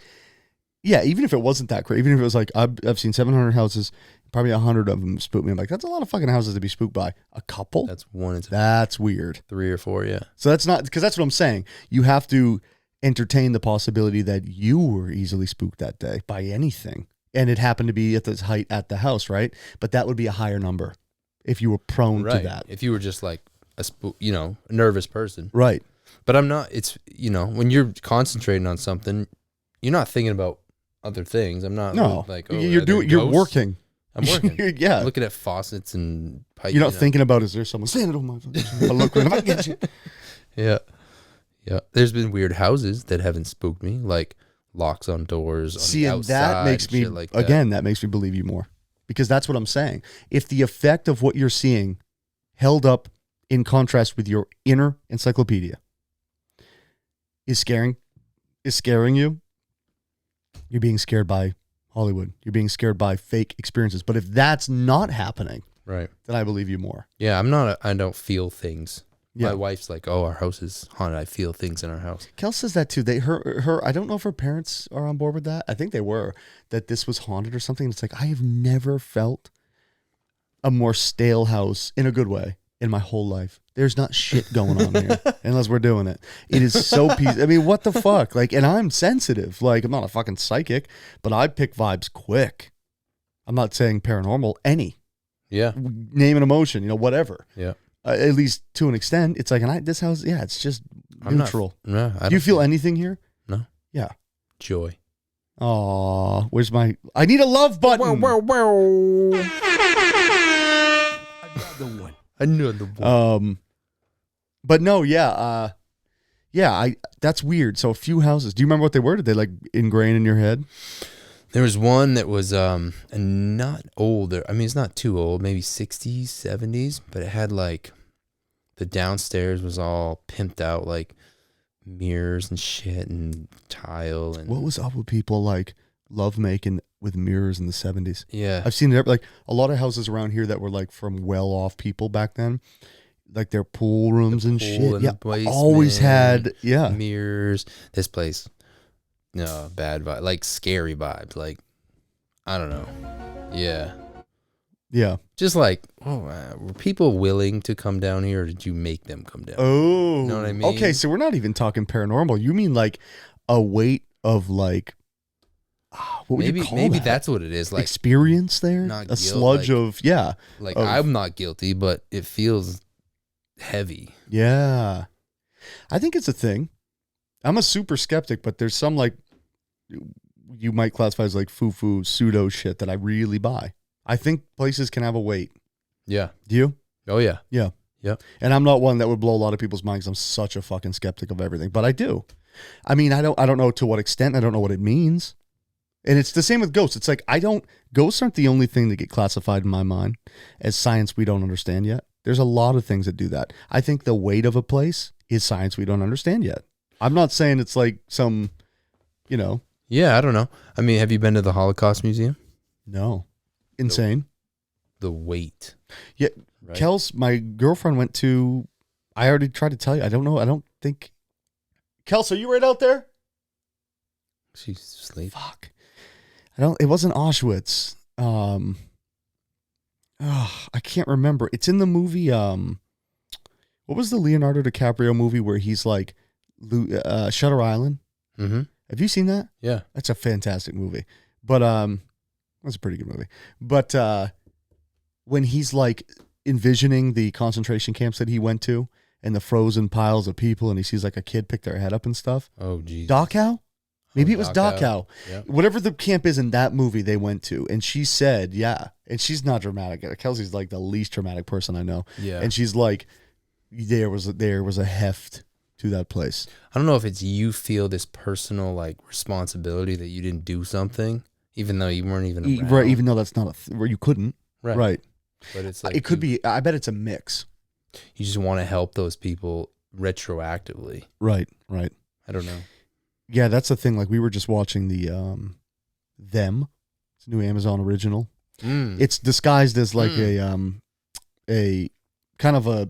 Yeah, even if it wasn't that crazy, even if it was like, I've seen 700 houses, probably 100 of them spook me. I'm like, that's a lot of fucking houses to be spooked by. A couple? That's one. That's weird. 3 or 4, yeah. So that's not, because that's what I'm saying. You have to entertain the possibility that you were easily spooked that day by anything. And it happened to be at this height at the house, right? But that would be a higher number if you were prone to that. If you were just like a nervous person. Right. But I'm not, it's, when you're concentrating on something, you're not thinking about other things. I'm not like, oh, you're working. I'm working. Yeah. I'm looking at faucets and pipes. You're not thinking about, is there someone standing on my look if I get you. Yeah. Yeah. There's been weird houses that haven't spooked me, like locks on doors. See, on the and outside, that makes me, like that. again, that makes me believe you more. Because that's what I'm saying. If the effect of what you're seeing held up in contrast with your inner encyclopedia is scaring you, you're being scared by Hollywood. You're being scared by fake experiences. But if that's not happening, right, then I believe you more. Yeah, I don't feel things. Yeah. My wife's like, oh, our house is haunted. I feel things in our house. Kel says that too. Her I don't know if her parents are on board with that. I think they were, that this was haunted or something. It's like, I have never felt a more stale house in a good way in my whole life. There's not shit going on here unless we're doing it. It is so peaceful. I mean, what the fuck? Like, and I'm sensitive. Like, I'm not a fucking psychic, but I pick vibes quick. I'm not saying paranormal, any. Yeah. Name an emotion, whatever. Yeah. At least to an extent. It's like, this house, yeah, it's just neutral. No, Do you feel anything here? No. Yeah. Joy. Aw, where's I need a love button. Another one. Another one. But no, yeah, that's weird. So a few houses. Do you remember what they were? Did they like ingrain in your head? There was one that was not older. I mean, it's not too old, maybe 60s, 70s, but it had like the downstairs was all pimped out, like mirrors and shit and tile. And what was up with people like love making with mirrors in the 70s? Yeah. I've seen it like a lot of houses around here that were like from well-off people back then. Like their pool rooms and shit. Yeah, always had mirrors. This place, no, bad vibe, like scary vibes. Like, I don't know. Yeah. Yeah. Just like, were people willing to come down here, or did you make them come down? Oh. You know what I mean? Okay, so we're not even talking paranormal. You mean like a weight of like, what would you call maybe that? that's what it is. Like experience there? Not a sludge of, yeah. Like I'm not guilty, but it feels heavy. Yeah. I think it's a thing. I'm a super skeptic, but there's some like you might classify as like foo-foo pseudo shit that I really buy. I think places can have a weight. Yeah. Do you? Oh yeah. Yeah. Yeah. And I'm not one that would blow a lot of people's minds. I'm such a fucking skeptic of everything, but I do. I mean, I don't know to what extent. I don't know what it means. And it's the same with ghosts. It's like ghosts aren't the only thing that get classified in my mind as science we don't understand yet. There's a lot of things that do that. I think the weight of a place is science we don't understand yet. I'm not saying it's like some, Yeah, I don't know. I mean, have you been to the Holocaust Museum? No. Insane. The weight. Yeah. Right? Kels, my girlfriend went to, I already tried to tell you. I don't know. I don't think. Kels, are you right out there? She's asleep. Fuck. It wasn't Auschwitz. I can't remember. It's in the movie. What was the Leonardo DiCaprio movie where he's like Shutter Island? Mm-hmm. Have you seen that? Yeah. That's a fantastic movie. But that's a pretty good movie. But when he's like envisioning the concentration camps that he went to and the frozen piles of people, and he sees like a kid pick their head up and stuff. Oh, geez. Dachau? Maybe it was Dachau. Yeah. Whatever the camp is in that movie they went to. And she said, yeah. And she's not dramatic. Kelsey's like the least dramatic person I know. Yeah. And she's like, there was a heft to that place. I don't know if it's you feel this personal like responsibility that you didn't do something, even though you weren't even around. Right, even though that's not where you couldn't. Right. But it's like it could be. I bet it's a mix. You just want to help those people retroactively. Right. I don't know. Yeah, that's the thing. Like we were just watching the Them. It's a new Amazon original. It's disguised as like a kind of a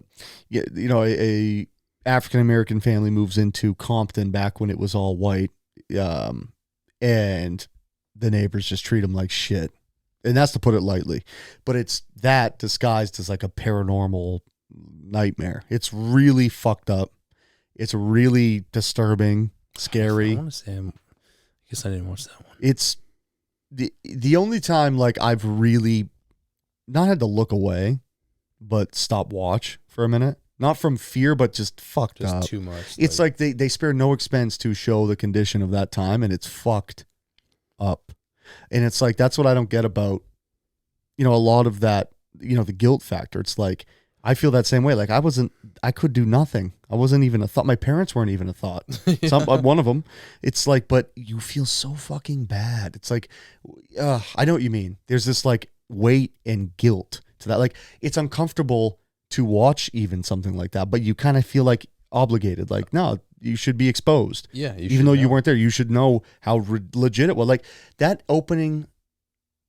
African American family moves into Compton back when it was all white, and the neighbors just treat him like shit. And that's to put it lightly. But it's that disguised as like a paranormal nightmare. It's really fucked up. It's really disturbing, scary. I want to say, I guess I didn't watch that one. It's the only time like I've really not had to look away, but stop watch for a minute. Not from fear, but just fucked Just up. too much. It's like they spare no expense to show the condition of that time, and it's fucked up. And it's like, that's what I don't get about, a lot of that, the guilt factor. It's like, I feel that same way. Like I could do nothing. I wasn't even a thought. My parents weren't even a thought. One of them. It's like, but you feel so fucking bad. It's like, I know what you mean. There's this like weight and guilt to that. Like it's uncomfortable to watch even something like that, but you kind of feel like obligated. Like, no, you should be exposed. Yeah. Even though you weren't there, you should know how legit it was. Like that opening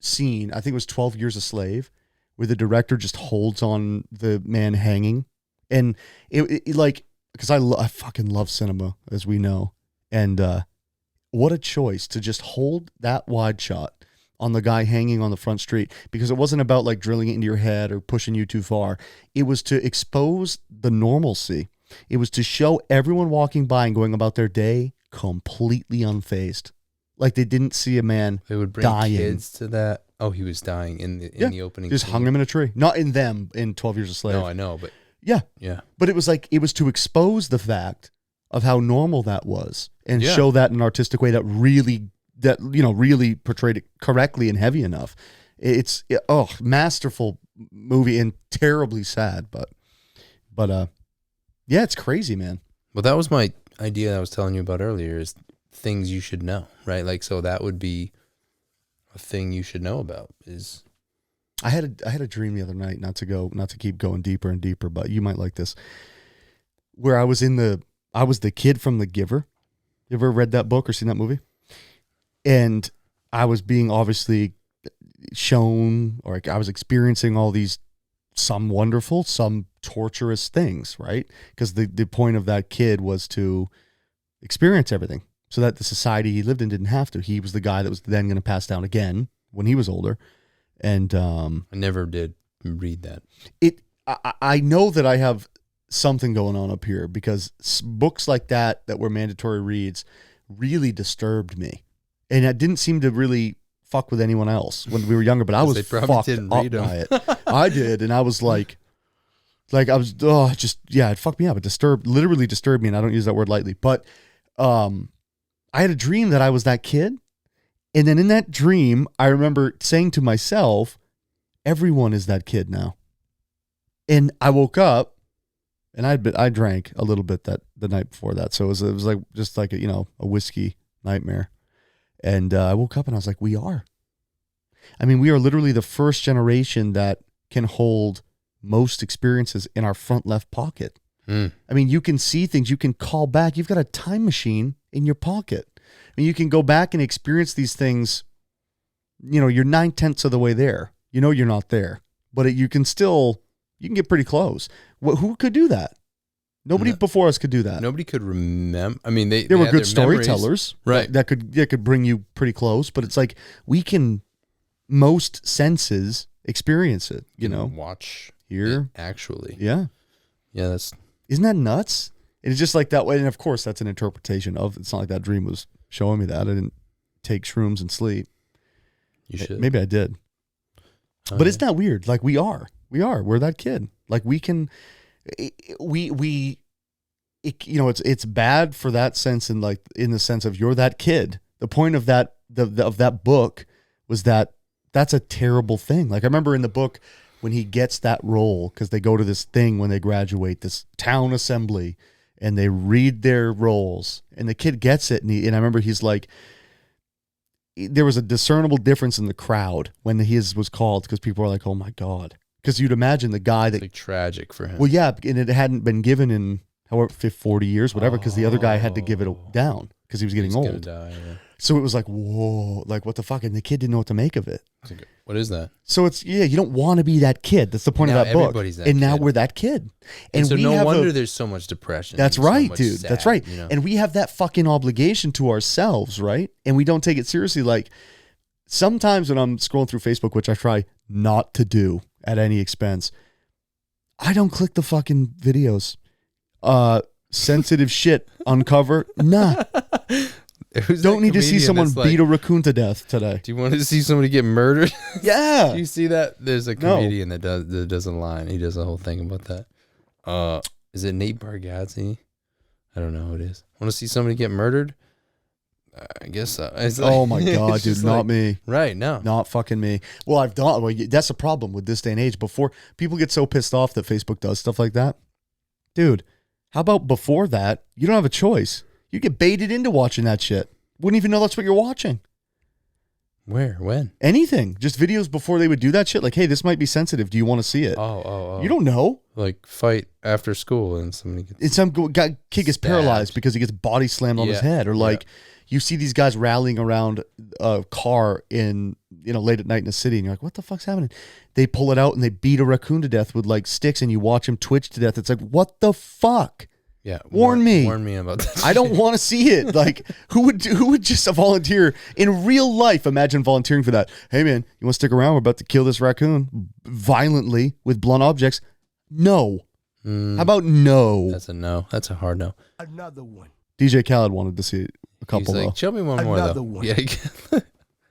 scene, I think it was 12 Years a Slave, where the director just holds on the man hanging. And it like, because I fucking love cinema, as we know. And what a choice to just hold that wide shot on the guy hanging on the front street, because it wasn't about like drilling it into your head or pushing you too far. It was to expose the normalcy. It was to show everyone walking by and going about their day completely unfazed. Like they didn't see a man They would bring dying. kids to that. Oh, he was dying in the opening. Just hung him in a tree. Not in them in 12 Years a Slave. No, I know, but Yeah. yeah. But it was like, it was to expose the fact of how normal that was and show that in an artistic way that really portrayed it correctly and heavy enough. It's masterful movie and terribly sad, but yeah, it's crazy, man. Well, that was my idea I was telling you about earlier, is things you should know, right? Like, so that would be a thing you should know about. Is I had a dream the other night, not to keep going deeper and deeper, but you might like this, where I was the kid from The Giver. You ever read that book or seen that movie? And I was being obviously shown, or I was experiencing all these, some wonderful, some torturous things, right? Because the point of that kid was to experience everything so that the society he lived in didn't have to. He was the guy that was then going to pass down again when he was older. And I never did read that. I know that I have something going on up here, because books like that were mandatory reads really disturbed me. And it didn't seem to really fuck with anyone else when we were younger, but I was fucked up by it. I did, and I was like I was, it fucked me up. It literally disturbed me, and I don't use that word lightly. But I had a dream that I was that kid, and then in that dream, I remember saying to myself, everyone is that kid now. And I woke up, and I drank a little bit the night before that, so it was like just like a whiskey nightmare. And I woke up and I was like, we are. I mean, we are literally the first generation that can hold most experiences in our front left pocket. I mean, you can see things, you can call back. You've got a time machine in your pocket. I mean, you can go back and experience these things. You're 9/10 of the way there. You're not there, but you can get pretty close. Who could do that? Nobody before us could do that. Nobody could remember. I mean, they were had good their storytellers, memories. Right? That could bring you pretty close. But it's like we can, most senses experience it. Watch, hear, actually. Yeah. Isn't that nuts? It's just like that way. And of course, that's an interpretation of. It's not like that dream was showing me that. I didn't take shrooms and sleep. You should. Maybe I did. But isn't that weird? Like we're that kid. Like we can. It's bad for that sense, in the sense of you're that kid. The point of that of that book was that's a terrible thing. Like I remember in the book when he gets that role, because they go to this thing when they graduate, this town assembly, and they read their roles, and the kid gets it, and I remember he's like, there was a discernible difference in the crowd when his was called, because people were like, oh my God. Because you'd imagine the guy that... It's like tragic for him. Well, yeah, and it hadn't been given in, however, 40 years, whatever, because the other guy had to give it down because he was getting old. Die, yeah. So it was like, whoa, like what the fuck? And the kid didn't know what to make of it. Like, what is that? So it's, you don't want to be that kid. That's the point of that book. Everybody's that and kid. Now we're that kid. And so no wonder there's so much depression. That's right, dude. Sad, that's right. And we have that fucking obligation to ourselves, right? And we don't take it seriously. Like, sometimes when I'm scrolling through Facebook, which I try not to do at any expense, I don't click the fucking videos. Sensitive shit uncover. Nah. Don't need to see someone beat a raccoon to death today. Do you want to see somebody get murdered? Yeah. Do you see that? There's a comedian that does a line. He does a whole thing about that. Is it Nate Bargatze? I don't know who it is. Want to see somebody get murdered? I guess so. Oh my God, dude, not me. Right, no. Not fucking me. Well, that's a problem with this day and age. Before, people get so pissed off that Facebook does stuff like that. Dude, how about before that? You don't have a choice. You get baited into watching that shit. Wouldn't even know that's what you're watching. Where? When? Anything. Just videos before they would do that shit. Like, hey, this might be sensitive. Do you want to see it? Oh. You don't know. Like fight after school and somebody gets... And some kid gets paralyzed because he gets body slammed on his head. Or like, you see these guys rallying around a car in, late at night in the city. And you're like, what the fuck's happening? They pull it out and they beat a raccoon to death with like sticks and you watch him twitch to death. It's like, what the fuck? Yeah, warn me about that. I don't want to see it. Like, who would just volunteer in real life? Imagine volunteering for that. Hey man, you want to stick around? We're about to kill this raccoon violently with blunt objects. No. How about no? That's a no. That's a hard no. Another one. DJ Khaled wanted to see a couple. He's like, show me one more Another though. one. Yeah.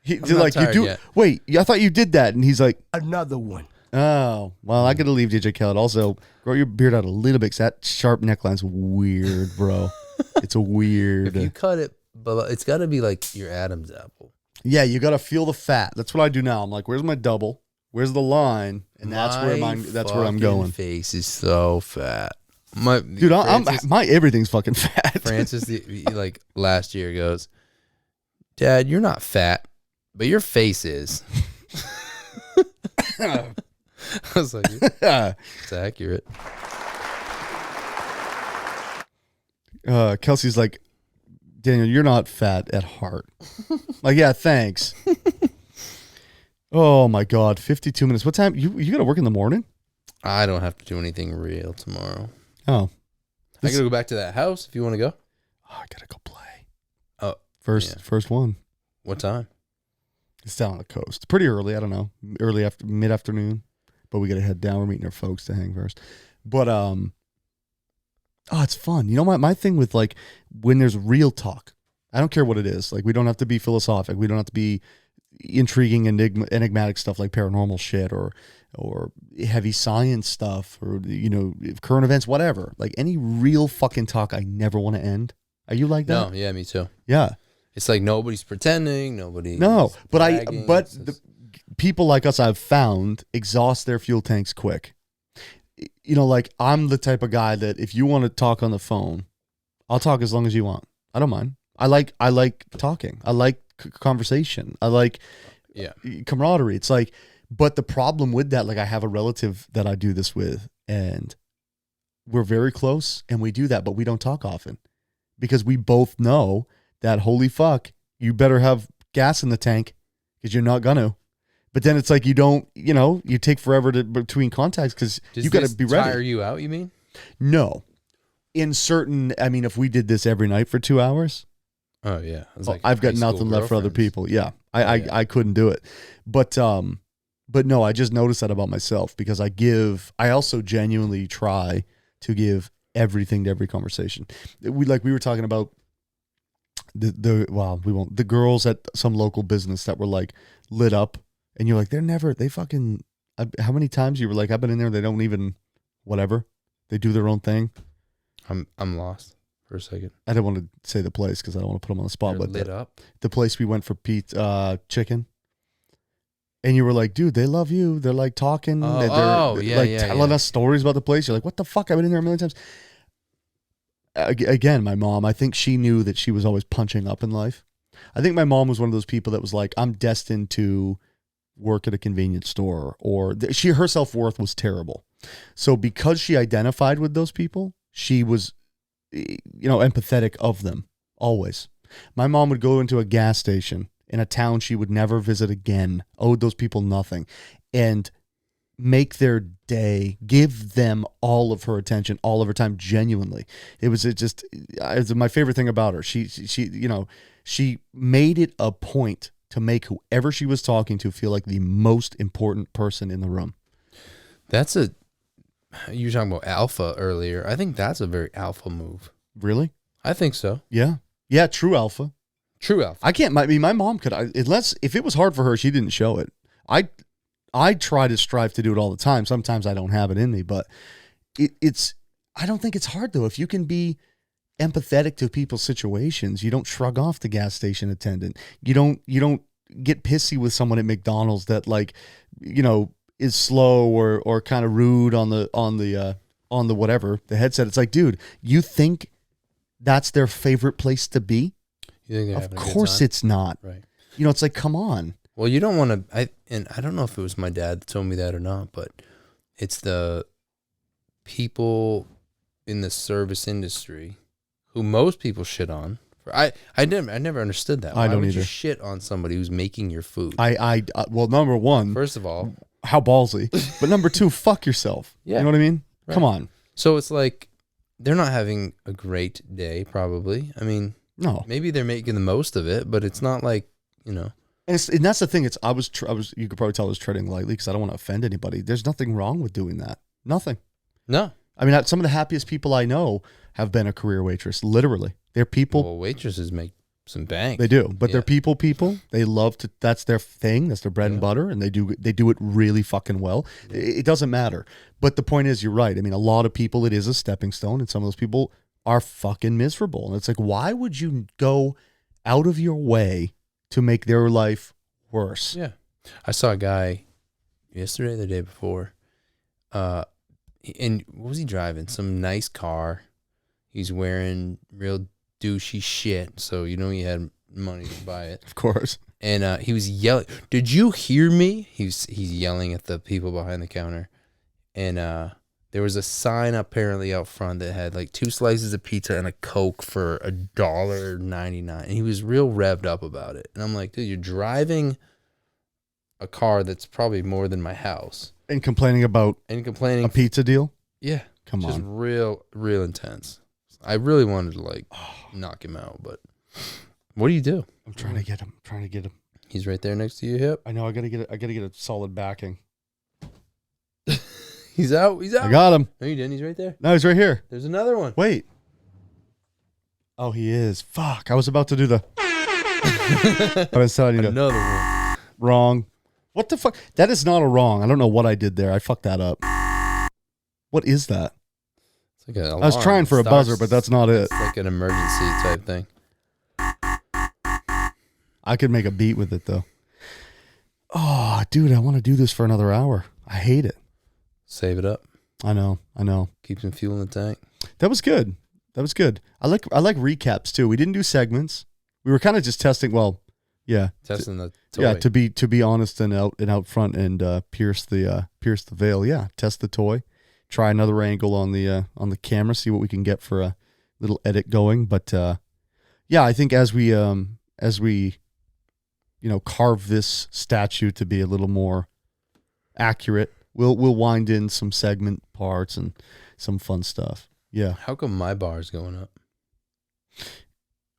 He's like, you do. Yet. Wait, I thought you did that, and he's like, Another one. oh, well, I gotta leave DJ Khaled. Also, grow your beard out a little bit, 'cause that sharp neckline's weird, bro. It's a weird. If you cut it, but it's got to be like your Adam's apple. Yeah, you gotta feel the fat. That's what I do now. I'm like, where's my double? Where's the line? And that's where I'm going. Face is so fat. Dude, my everything's fucking fat. Francis, like last year, goes, Dad, you're not fat, but your face is. I was like, it's accurate. Kelsey's like, Daniel, you're not fat at heart. Like, yeah, thanks. Oh my God, 52 minutes. What time? You got to work in the morning? I don't have to do anything real tomorrow. Oh. I got to go back to that house if you want to go. Oh, I got to go play. Oh. First one. What time? It's down on the coast. Pretty early. I don't know. Mid-afternoon. But we got to head down. We're meeting our folks to hang first. But, it's fun. You know, my thing with like when there's real talk, I don't care what it is. Like, we don't have to be philosophic. We don't have to be intriguing, enigmatic stuff like paranormal shit or heavy science stuff or, current events, whatever. Like any real fucking talk, I never want to end. Are you like that? No, yeah, me too. Yeah. It's like nobody's pretending, nobody. No, but people like us, I've found, exhaust their fuel tanks quick. Like I'm the type of guy that if you want to talk on the phone, I'll talk as long as you want. I don't mind. I like talking. I like conversation. I like camaraderie. It's like, but the problem with that, like I have a relative that I do this with and we're very close and we do that, but we don't talk often because we both know that holy fuck, you better have gas in the tank because you're not gonna. But then it's like you don't, you take forever between contacts because you got to be ready. Tire you out? You mean? No, in certain. I mean, if we did this every night for 2 hours, oh yeah, I've got nothing left for other people. Yeah, I couldn't do it. But no, I just noticed that about myself because I also genuinely try to give everything to every conversation. We were talking about. The girls at some local business that were like lit up and you're like, how many times you were like, I've been in there. They don't even, whatever. They do their own thing. I'm lost for a second. I don't want to say the place cause I don't want to put them on the spot, They're but lit up. The place we went for chicken. And you were like, dude, they love you. They're like talking. They're telling us stories about the place. You're like, what the fuck? I've been in there a million times. Again, my mom, I think she knew that she was always punching up in life. I think my mom was one of those people that was like, I'm destined to work at a convenience store her self-worth was terrible. So because she identified with those people, she was, empathetic of them always. My mom would go into a gas station in a town she would never visit again, owed those people nothing, and make their day, give them all of her attention, all of her time, genuinely. It was my favorite thing about her. She made it a point to make whoever she was talking to feel like the most important person in the room. You were talking about alpha earlier. I think that's a very alpha move. Really? I think so. Yeah. Yeah, true alpha. True alpha. I can't, my mom could, unless, if it was hard for her, she didn't show it. I try to strive to do it all the time. Sometimes I don't have it in me, but I don't think it's hard though. If you can be empathetic to people's situations, you don't shrug off the gas station attendant. You don't get pissy with someone at McDonald's that is slow or kind of rude on the whatever, the headset. It's like, dude, you think that's their favorite place to be? You think they're of having a good course time? it's not. Right. It's like, come on. Well, you don't want to, and I don't know if it was my dad that told me that or not, but it's the people in the service industry who most people shit on. I never understood that. I don't would either. you shit on somebody who's making your food? Well, number one, First of all, how ballsy. But number two, fuck yourself. Yeah. You know what I mean? Right. Come on. So it's like they're not having a great day, probably. I mean, No. maybe they're making the most of it, but it's not like, And that's the thing. I was you could probably tell I was treading lightly because I don't want to offend anybody. There's nothing wrong with doing that. Nothing. No. I mean, some of the happiest people I know have been a career waitress. Literally, they're people. Well, waitresses make some bank. They do, but Yeah. they're people. They love to. That's their thing. That's their bread and butter, and they do it really fucking well. It doesn't matter. But the point is, you're right. I mean, a lot of people, it is a stepping stone, and some of those people are fucking miserable. And it's like, why would you go out of your way to make their life worse? Yeah. I saw a guy yesterday, the day before, and what was he driving? Some nice car. He's wearing real douchey shit, so he had money to buy it. Of course. And he was yelling, "Did you hear me?" He's yelling at the people behind the counter. And there was a sign apparently out front that had like 2 slices of pizza and a Coke for $1.99. And he was real revved up about it. And I'm like, dude, you're driving a car that's probably more than my house. And complaining about a pizza deal? Yeah. Come just on. real intense. I really wanted to knock him out, but what do you do? I'm trying to get him. He's right there next to you, hip. I know. I gotta get a solid backing. He's out. I got him. No, you didn't. He's right there. No, he's right here. There's another one. Wait. Oh, he is. Fuck. I was about to do the. I was telling you. Another one. Wrong. What the fuck? That is not a wrong. I don't know what I did there. I fucked that up. What is that? It's like an alarm. I was trying for a buzzer, but that's not it. It's like an emergency type thing. I could make a beat with it though. Oh, dude, I want to do this for another hour. I hate it. Save it up. I know. Keep some fuel in the tank. That was good. I like recaps too. We didn't do segments. We were kind of just testing. Well, yeah, Testing the toy. yeah. To be honest and out front and pierce the veil. Yeah, test the toy. Try another angle on the camera. See what we can get for a little edit going. But yeah, I think as we carve this statue to be a little more accurate, we'll wind in some segment parts and some fun stuff. Yeah. How come my bar is going up?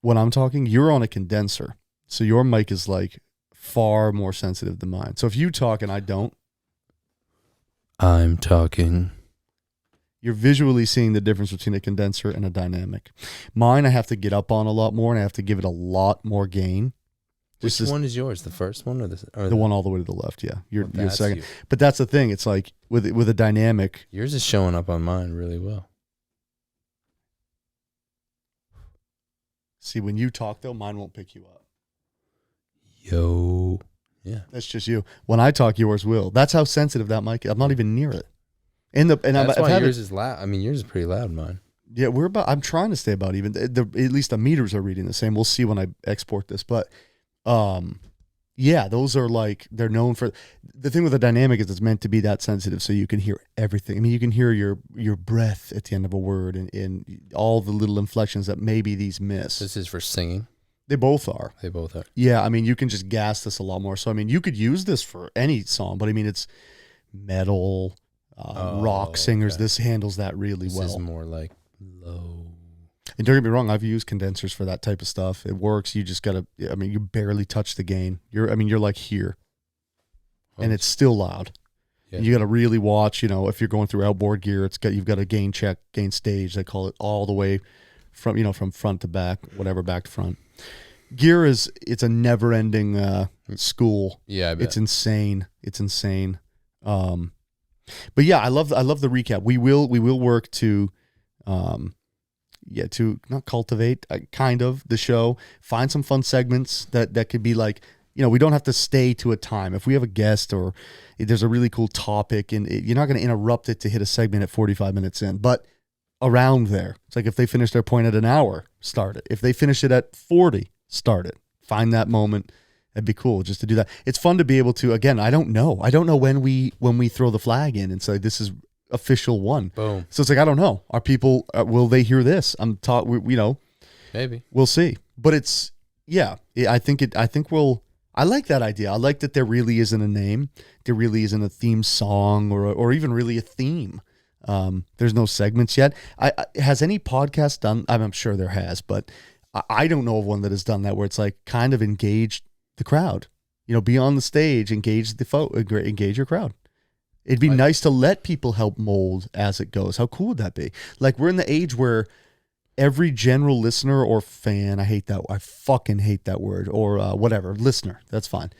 When I'm talking, you're on a condenser, so your mic is like far more sensitive than mine. So if you talk and I don't, I'm talking. you're visually seeing the difference between a condenser and a dynamic. Mine, I have to get up on a lot more, and I have to give it a lot more gain. Which one is yours? The first one or The one all the way to the left, yeah. You're that's second. you. But that's the thing. It's like with a dynamic. Yours is showing up on mine really well. See, when you talk though, mine won't pick you up. Yo. Yeah. That's just you. When I talk, yours will. That's how sensitive that mic is. I'm not even near it. That's I've why had yours is loud. I mean, yours is pretty loud, mine. Yeah, I'm trying to stay about even. At least the meters are reading the same. We'll see when I export this, but yeah, those are like, they're known for. The thing with a dynamic is it's meant to be that sensitive, so you can hear everything. I mean, you can hear your breath at the end of a word and all the little inflections that maybe these miss. This is for singing. They both are. They both are. Yeah, I mean, you can just gas this a lot more. So I mean, you could use this for any song, but I mean, it's metal, rock singers. okay. This handles that really This well. is more like low. And don't get me wrong, I've used condensers for that type of stuff. It works. You just gotta. I mean, you barely touch the gain. You're like here, and it's still loud. Yeah. You got to really watch. If you're going through outboard gear, you've got a gain check, gain stage. They call it all the way from front to back, whatever, back to front. Gear it's a never ending school. Yeah, I bet. It's insane. But yeah, I love the recap. We will work to to not cultivate kind of the show, find some fun segments that could be like, we don't have to stay to a time. If we have a guest or there's a really cool topic and you're not going to interrupt it to hit a segment at 45 minutes in, but around there, it's like if they finish their point at an hour, start it. If they finish it at 40, start it. Find that moment. It'd be cool just to do that. It's fun to be able to, again, I don't know when we throw the flag in and say, this is official one. Boom. So it's like, I don't know. Are people, will they hear this? Maybe. We'll see. But it's, I like that idea. I like that there really isn't a name. There really isn't a theme song or even really a theme. There's no segments yet. Has any podcast done, I'm sure there has, but I don't know of one that has done that where it's like kind of engaged the crowd, be on the stage, engage your crowd. It'd be nice to let people help mold as it goes. How cool would that be? Like, we're in the age where every general listener or fan, I fucking hate that word, or whatever, listener, that's fine,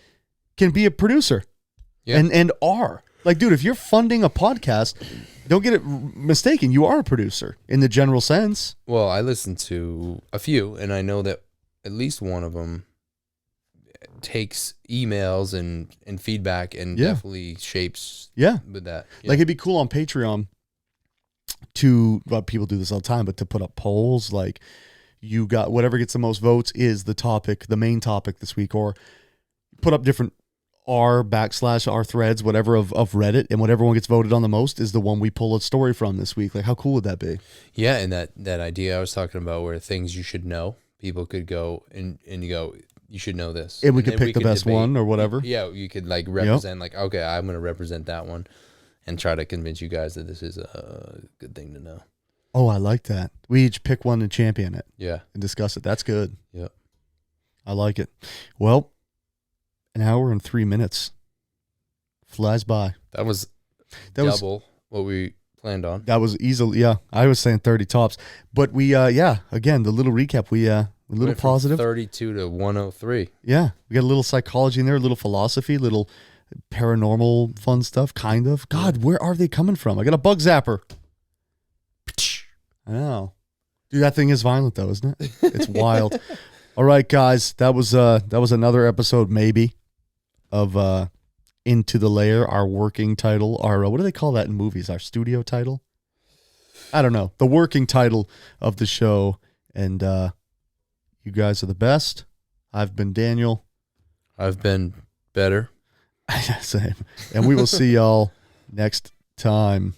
can be a producer. Yeah. And are. Like, dude, if you're funding a podcast, don't get it mistaken, you are a producer in the general sense. Well, I listen to a few, and I know that at least one of them takes emails and feedback and definitely shapes with that. Yeah. Like, it'd be cool on Patreon people do this all the time, but to put up polls, like, you got whatever gets the most votes is the main topic this week, or put up different r/r threads, whatever of Reddit, and whatever one gets voted on the most is the one we pull a story from this week. Like, how cool would that be? Yeah, and that idea I was talking about, where things you should know, people could go and you go, you should know this, and we could pick the best debate one or whatever. Yeah, you could like represent, like, okay, I'm going to represent that one, and try to convince you guys that this is a good thing to know. Oh, I like that. We each pick one and champion it. Yeah, and discuss it. That's good. Yeah, I like it. Well, an hour and 3 minutes flies by. That was double what we planned on. That was easily, yeah. I was saying 30 tops, but we, again, the little recap, we a little positive. 32 to 103. Yeah, we got a little psychology in there, a little philosophy, little paranormal fun stuff, kind of. God, where are they coming from? I got a bug zapper. I know. Dude, that thing is violent though, isn't it? It's wild. All right, guys, that was another episode, maybe, of Into the Lair, our working title, our what do they call that in movies? Our studio title? I don't know. The working title of the show. And you guys are the best. I've been Daniel. I've been better. Same. And we will see y'all next time.